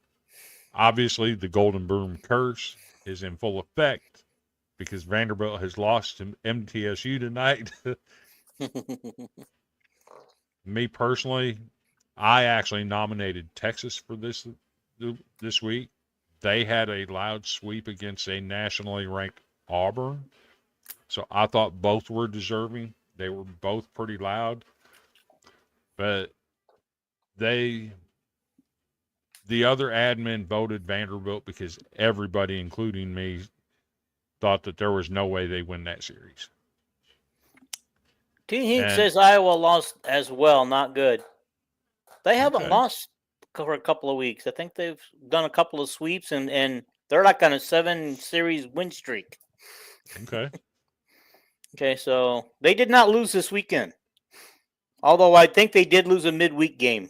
obviously the Golden Broom curse is in full effect because Vanderbilt has lost to MTSU tonight. Me personally, I actually nominated Texas for this week. They had a loud sweep against a nationally ranked Auburn. So I thought both were deserving. They were both pretty loud. But the other admin voted Vanderbilt because everybody, including me, thought that there was no way they win that series. T-Hink says Iowa lost as well. Not good. They haven't lost for a couple of weeks. I think they've done a couple of sweeps, and they're like on a 7-series win streak. Okay. Okay, so they did not lose this weekend. Although I think they did lose a midweek game.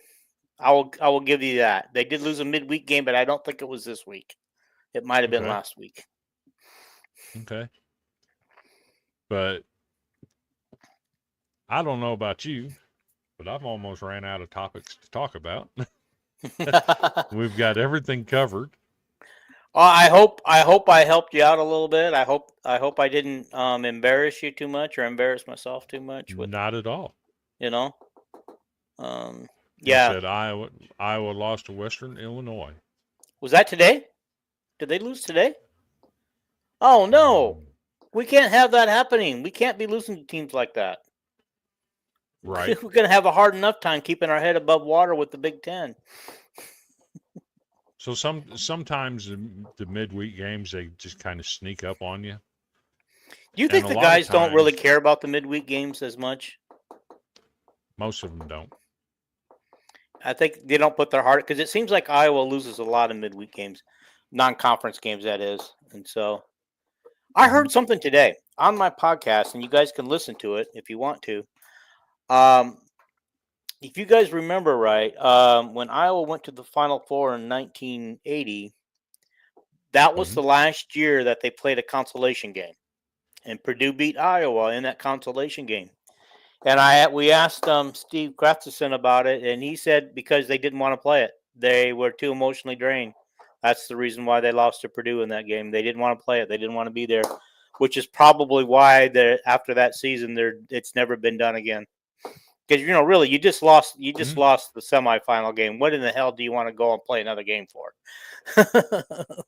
I will give you that. They did lose a midweek game, but I don't think it was this week. It might have been last week. Okay. But I don't know about you, but I've almost ran out of topics to talk about. We've got everything covered. I hope I helped you out a little bit. I hope I didn't embarrass you too much or embarrass myself too much. Not at all. You know. You said Iowa lost to Western Illinois. Was that today? Did they lose today? Oh no. We can't have that happening. We can't be losing to teams like that. Right. We're going to have a hard enough time keeping our head above water with the Big Ten. So sometimes the midweek games, they just kind of sneak up on you. Do you think the guys don't really care about the midweek games as much? Most of them don't. I think they don't put their heart, because it seems like Iowa loses a lot of midweek games, non-conference games, that is. And so I heard something today on my podcast, and you guys can listen to it if you want to. if you guys remember right, when Iowa went to the Final Four in 1980, that was Mhm. the last year that they played a consolation game, and Purdue beat Iowa in that consolation game. And we asked Steve Gustafson about it, and he said because they didn't want to play it, they were too emotionally drained. That's the reason why they lost to Purdue in that game. They didn't want to play it. They didn't want to be there, which is probably why after that season, it's never been done again. Because really, you just lost. You just lost the semifinal game. What in the hell do you want to go and play another game for?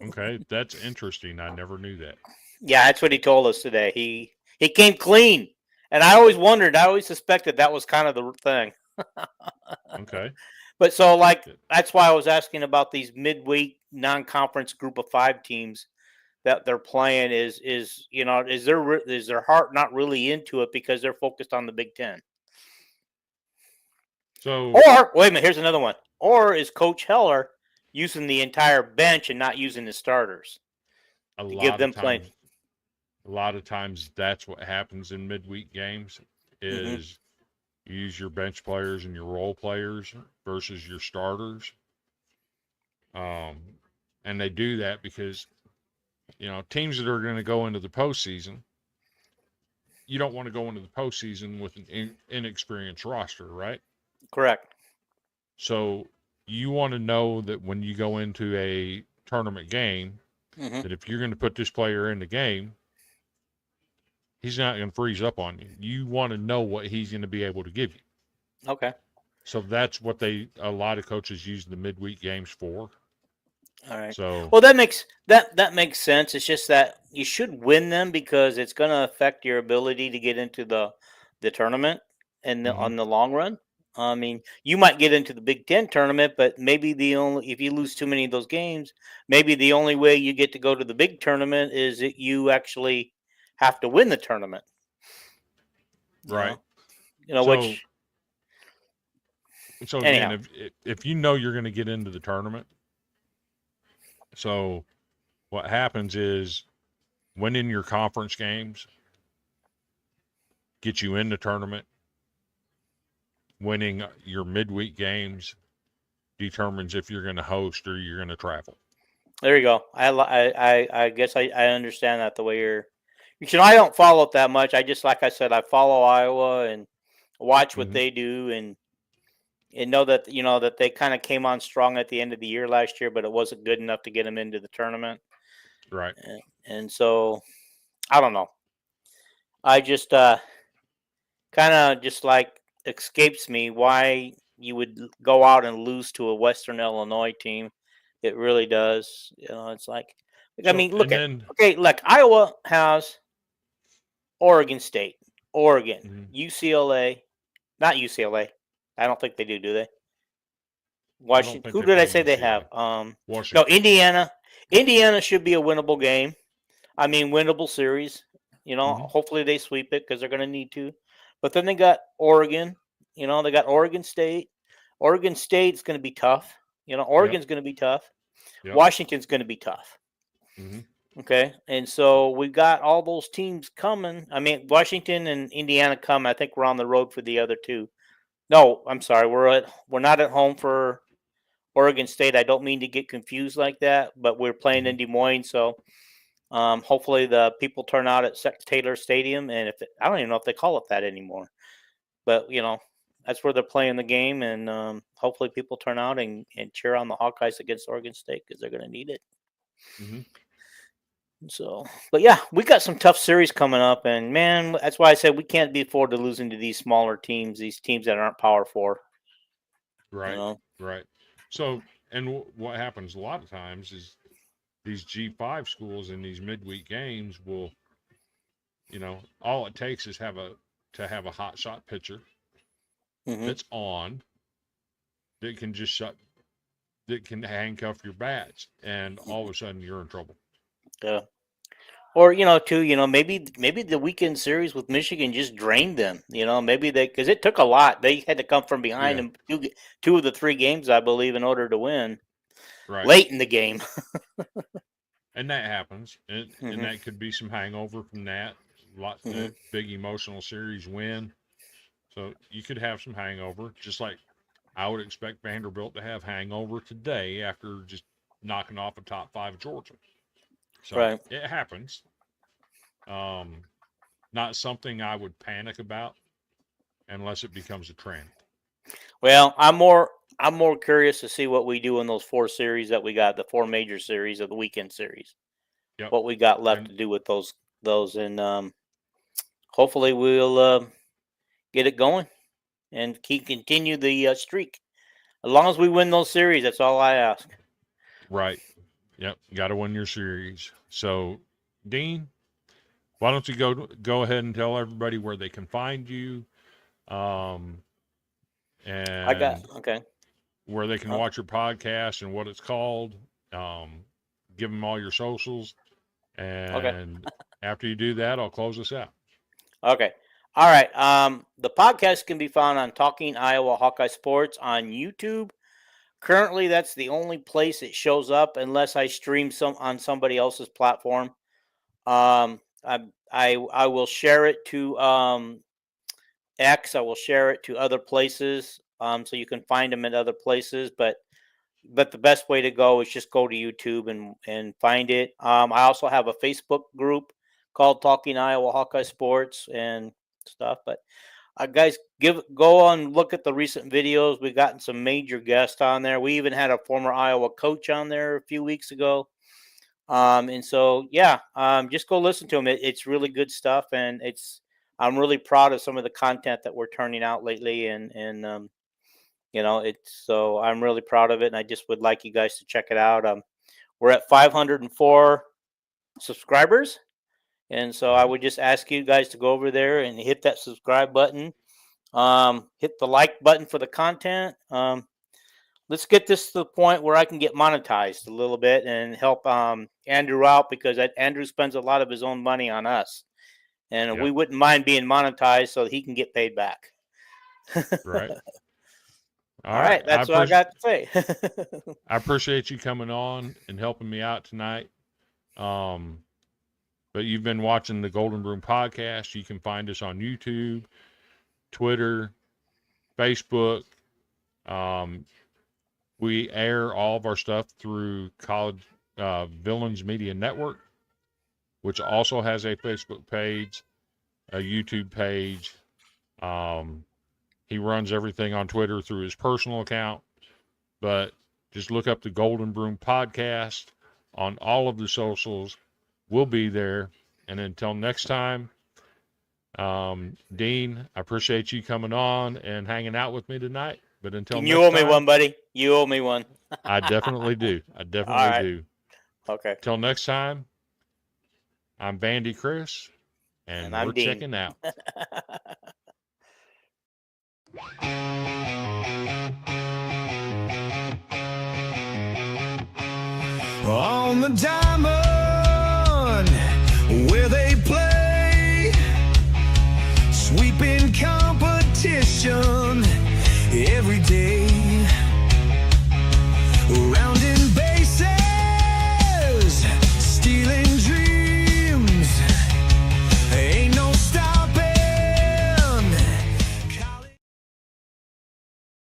Okay, that's interesting. I never knew that. Yeah, that's what he told us today. He came clean, and I always wondered. I always suspected that was kind of the thing. Okay. But so, like, Yeah. that's why I was asking about these midweek non-conference group of 5 teams that they're playing. Is their heart not really into it because they're focused on the Big Ten? So Or wait a minute, here's another one. Or is Coach Heller using the entire bench and not using the starters a to give lot of them playing? times, a lot of times that's what happens in midweek games Mm-hmm. is you use your bench players and your role players versus your starters. And they do that because teams that are going to go into the postseason, you don't want to go into the postseason with an inexperienced roster, right? Correct. So you want to know that when you go into a tournament game, Mm-hmm. that if you're going to put this player in the game, he's not going to freeze up on you. You want to know what he's going to be able to give you. Okay. So that's what a lot of coaches use the midweek games for. All right. So Well, that makes sense. It's just that you should win them because it's going to affect your ability to get into the tournament and Mhm. on the long run. I mean, you might get into the Big Ten tournament, but maybe if you lose too many of those games, maybe the only way you get to go to the big tournament is that you actually have to win the tournament. You right. know, you know So which so again, anyhow. if you know you're going to get into the tournament, so what happens is winning your conference games get you in the tournament. Winning your midweek games determines if you're going to host or you're going to travel. There you go. I guess I understand that the way you're. I don't follow it that much. I just like I said, I follow Iowa and watch what Mhm. they do and know that that they kind of came on strong at the end of the year last year, but it wasn't good enough to get them into the tournament. Right. And so I don't know. I just kind of just like escapes me why you would go out and lose to a Western Illinois team. It really does. It's like I So mean, look and at then like Iowa has Oregon State, Oregon, mhm, UCLA, not UCLA. I don't think they do they? I don't Washington. think Who they did I play say they have? UCLA. No, Washington. Indiana. Indiana should be a winnable game. I mean, winnable series. Mhm. Hopefully they sweep it because they're going to need to. But then they got Oregon. They got Oregon State. Oregon State's going to be tough. Yep. Oregon's going to be tough. Yep. Washington's going to be tough. Mhm. Okay, and so we've got all those teams coming. I mean, Washington and Indiana come. I think we're on the road for the other two. No, I'm sorry. We're not at home for Oregon State. I don't mean to get confused like that, but we're playing in Mhm. Des Moines, so hopefully the people turn out at Taylor Stadium. And I don't even know if they call it that anymore, but that's where they're playing the game, and hopefully people turn out and cheer on the Hawkeyes against Oregon State because they're going to need it. Mhm. So, but yeah, we got some tough series coming up, and man, that's why I said we can't be afford to losing to these smaller teams, these teams that aren't Power Four. You Right. know, Right. So and what happens a lot of times is these G5 schools in these midweek games will, all it takes is have a hot shot pitcher hmm that's on that can just that can handcuff your bats, and all of a sudden you're in trouble. yeah. Or too, maybe the weekend series with Michigan just drained them. Maybe because it took a lot. They had to come from behind Yeah. in two of the 3 games, I believe, in order to win Right. late in the game. And that happens, and hmm that could be some hangover from that. hmm Big emotional series win. So you could have some hangover, just like I would expect Vanderbilt to have hangover today after just knocking off a top 5 Georgia. So Right. it happens. Not something I would panic about unless it becomes a trend. Well, I'm more curious to see what we do in those 4 series that we got, the 4 major series of the weekend series. Yep. What we got left And- to do with those, and hopefully we'll get it going and continue the streak. As long as we win those series, that's all I ask. Right. Yep. Got to win your series. So, Dean, why don't you go ahead and tell everybody where they can find you, and Okay. where they can watch your podcast and what it's called. Give them all your socials, and after you do that, I'll close us out. Okay. All right. The podcast can be found on Talking Iowa Hawkeye Sports on YouTube. Currently, that's the only place it shows up unless I stream on somebody else's platform. I will share it to X. I will share it to other places, so you can find them at other places. But the best way to go is just go to YouTube and find it. I also have a Facebook group called Talking Iowa Hawkeye Sports and stuff. But guys, go on, look at the recent videos. We've gotten some major guests on there. We even had a former Iowa coach on there a few weeks ago. And so, yeah, just go listen to them. It's really good stuff, and I'm really proud of some of the content that we're turning out lately, and so I'm really proud of it, and I just would like you guys to check it out. We're at 504 subscribers, and so I would just ask you guys to go over there and hit that subscribe button, hit the like button for the content. Let's get this to the point where I can get monetized a little bit and help Andrew out, because Andrew spends a lot of his own money on us, and we wouldn't mind being monetized so that he can get paid back. Right. All right. That's what I got to say. I appreciate you coming on and helping me out tonight. But you've been watching the Golden Broom podcast. You can find us on YouTube, Twitter, Facebook. We air all of our stuff through College Villains Media Network, which also has a Facebook page, a YouTube page. He runs everything on Twitter through his personal account, but just look up the Golden Broom podcast on all of the socials. We'll be there. And until next time, Dean, I appreciate you coming on and hanging out with me tonight. But until next time, you owe me one, buddy. You owe me one. I definitely do. I definitely do. Okay. Till next time, I'm Vandy Chris, and I'm we're Dean. checking out. On the diamond where they play, sweeping competition every day.